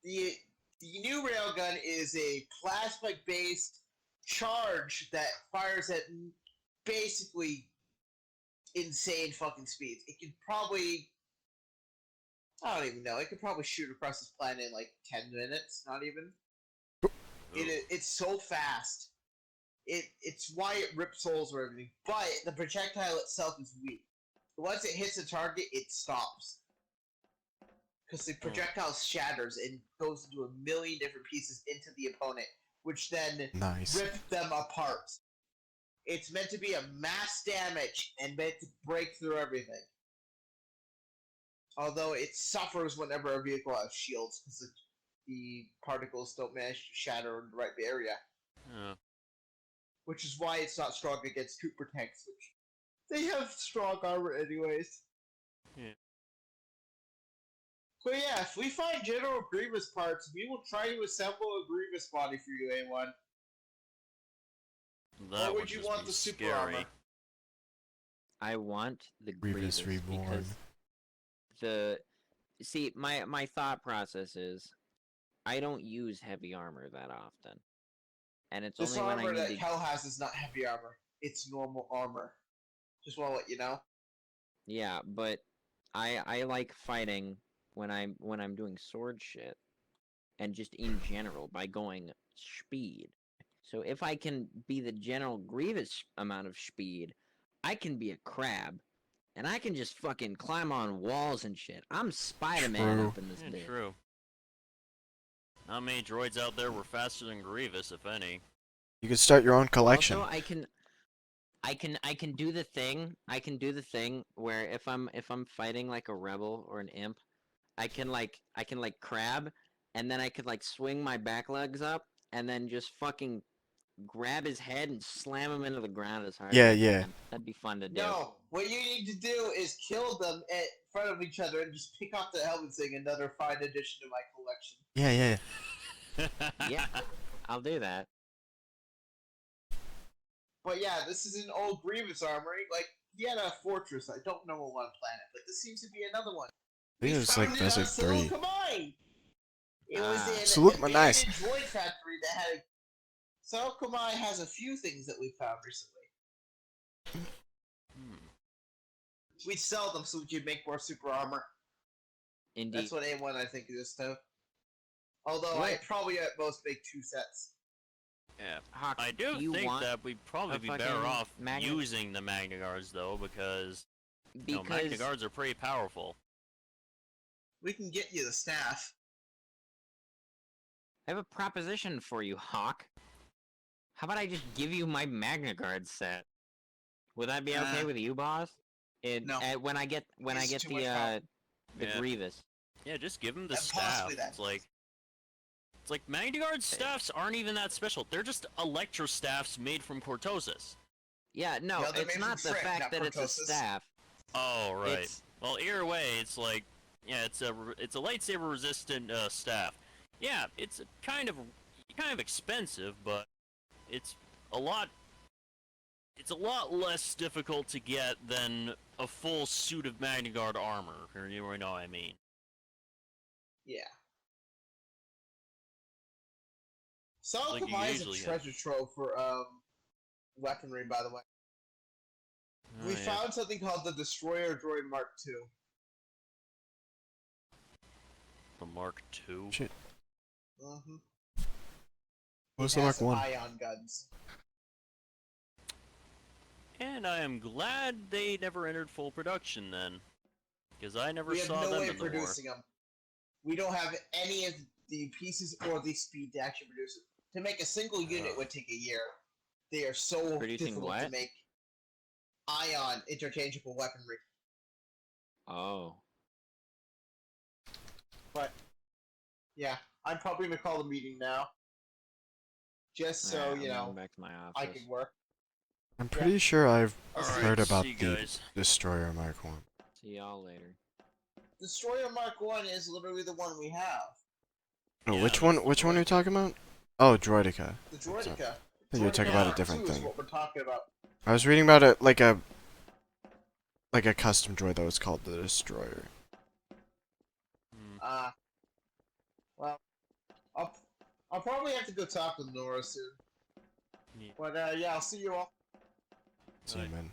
S3: The new railgun is a plasma-based charge that fires at basically insane fucking speeds. It could probably... I don't even know. It could probably shoot across this planet in like 10 minutes, not even. It's so fast. It's why it rips holes or everything. But the projectile itself is weak. Once it hits a target, it stops. Because the projectile shatters and goes into a million different pieces into the opponent, which then
S1: Nice.
S3: rip them apart. It's meant to be a mass damage and meant to break through everything. Although it suffers whenever a vehicle has shields, because the particles don't manage to shatter in the right area.
S4: Yeah.
S3: Which is why it's not strong against Cooper tanks, which they have strong armor anyways.
S4: Yeah.
S3: So yeah, if we find General Grievous parts, we will try to assemble a Grievous body for you, A1.
S4: That
S3: or would you
S4: just
S3: want
S4: be
S3: the super
S4: scary.
S3: armor?
S2: I want the
S1: Grievous Reborn.
S2: because see, my thought process is I don't use heavy armor that often. And it's
S3: This
S2: only when
S3: armor
S2: I
S3: that
S2: need to...
S3: Kel has is not heavy armor. It's normal armor. Just want to let you know.
S2: Yeah, but I like fighting when I'm doing sword shit. And just in general, by going speed. So if I can be the General Grievous amount of speed, I can be a crab. And I can just fucking climb on walls and shit. I'm Spider-Man
S1: True.
S2: up in this
S4: Yeah,
S2: bitch.
S4: true. Not many droids out there were faster than Grievous, if any.
S1: You could start your own collection.
S2: Also, I can do the thing. I can do the thing where if I'm fighting like a rebel or an imp, I can crab, and then I could like swing my back legs up, and then just fucking grab his head and slam him into the ground as hard.
S1: Yeah,
S2: as I
S1: yeah.
S2: can. That'd be fun to do.
S3: No, what you need to do is kill them in front of each other and just pick off the helmet thing. Another fine addition to my collection.
S1: Yeah, yeah.
S2: Yeah, I'll do that.
S3: But yeah, this is an old Grievous armory. Like, he had a fortress. I don't know on what planet, but this seems to be another one.
S1: I think it was like Desert 3.
S3: It was an
S1: Salute, nice.
S3: abandoned droid factory that had. Salkamai has a few things that we found recently. We'd sell them so we could make more super armor.
S2: Indeed.
S3: That's what A1 I think is too. Although
S2: What?
S3: I'd probably at most make 2 sets.
S4: Yeah.
S2: Hawk,
S4: I do
S2: you
S4: think
S2: want
S4: that we'd probably
S2: a
S4: be better
S2: fucking
S4: off
S2: magnet?
S4: using the Magna Guards, though, because you know,
S2: because
S4: Magna Guards are pretty powerful.
S3: We can get you the staff.
S2: I have a proposition for you, Hawk. How about I just give you my Magna Guard set? Would that be okay with you, boss?
S3: No.
S2: When I get
S3: It's too much power.
S2: the
S4: Yeah.
S2: Grievous.
S4: Yeah, just give them the
S3: And
S4: staff.
S3: possibly that.
S4: It's like Magna Guard staffs aren't even that special. They're just electro staffs made from cortosis.
S2: Yeah, no,
S3: No, they're
S2: it's
S3: made
S2: not
S3: from
S2: the
S3: frick,
S2: fact
S3: not
S2: that it's a
S3: cortosis.
S2: staff.
S4: Oh right.
S2: It's-
S4: Well, either way, it's like yeah, it's a lightsaber resistant staff. Yeah, it's kind of expensive, but it's a lot less difficult to get than a full suit of Magna Guard armor. You know what I mean?
S3: Yeah.
S4: Like you
S3: Salkamai is a
S4: usually have.
S3: treasure trove for weaponry, by the way.
S4: Oh,
S3: We
S4: yeah.
S3: found something called the Destroyer Droid Mark II.
S4: The Mark II.
S1: Shit.
S3: Mm-hmm.
S1: What's the Mark 1?
S3: Ion guns.
S4: And I am glad they never entered full production then, because I never
S3: We have
S4: saw
S3: no
S4: them
S3: way
S4: in
S3: of
S4: the war.
S3: producing them. We don't have any of the pieces or the speed to actually produce it. To make a single unit would take a year. They are so
S2: Producing
S3: difficult to
S2: what?
S3: make. Ion interchangeable weaponry.
S2: Oh.
S3: But yeah, I'm probably gonna call the meeting now. Just so
S2: Alright,
S3: you
S2: I'm
S3: know,
S2: going back to my office.
S3: I can work.
S1: I'm pretty sure I've
S3: Alright,
S1: heard about
S4: see you
S1: the
S4: guys.
S1: Destroyer Mark 1.
S2: See y'all later.
S3: Destroyer Mark 1 is literally the one we have.
S1: Oh,
S4: Yeah,
S1: which one?
S4: that's
S1: Which one are you
S4: Droidica.
S1: talking about? Oh, Droidica.
S3: The
S1: What's up?
S3: Droidica.
S1: You were talking about a
S3: Mark
S1: different
S3: II is
S1: thing.
S3: what we're talking about.
S1: I was reading about it like a custom droid that was called the Destroyer.
S4: Hmm.
S3: Well, I'll probably have to go talk with Nora soon.
S4: Yeah.
S3: But yeah, I'll see you all.
S1: See you,
S4: Right.
S1: man.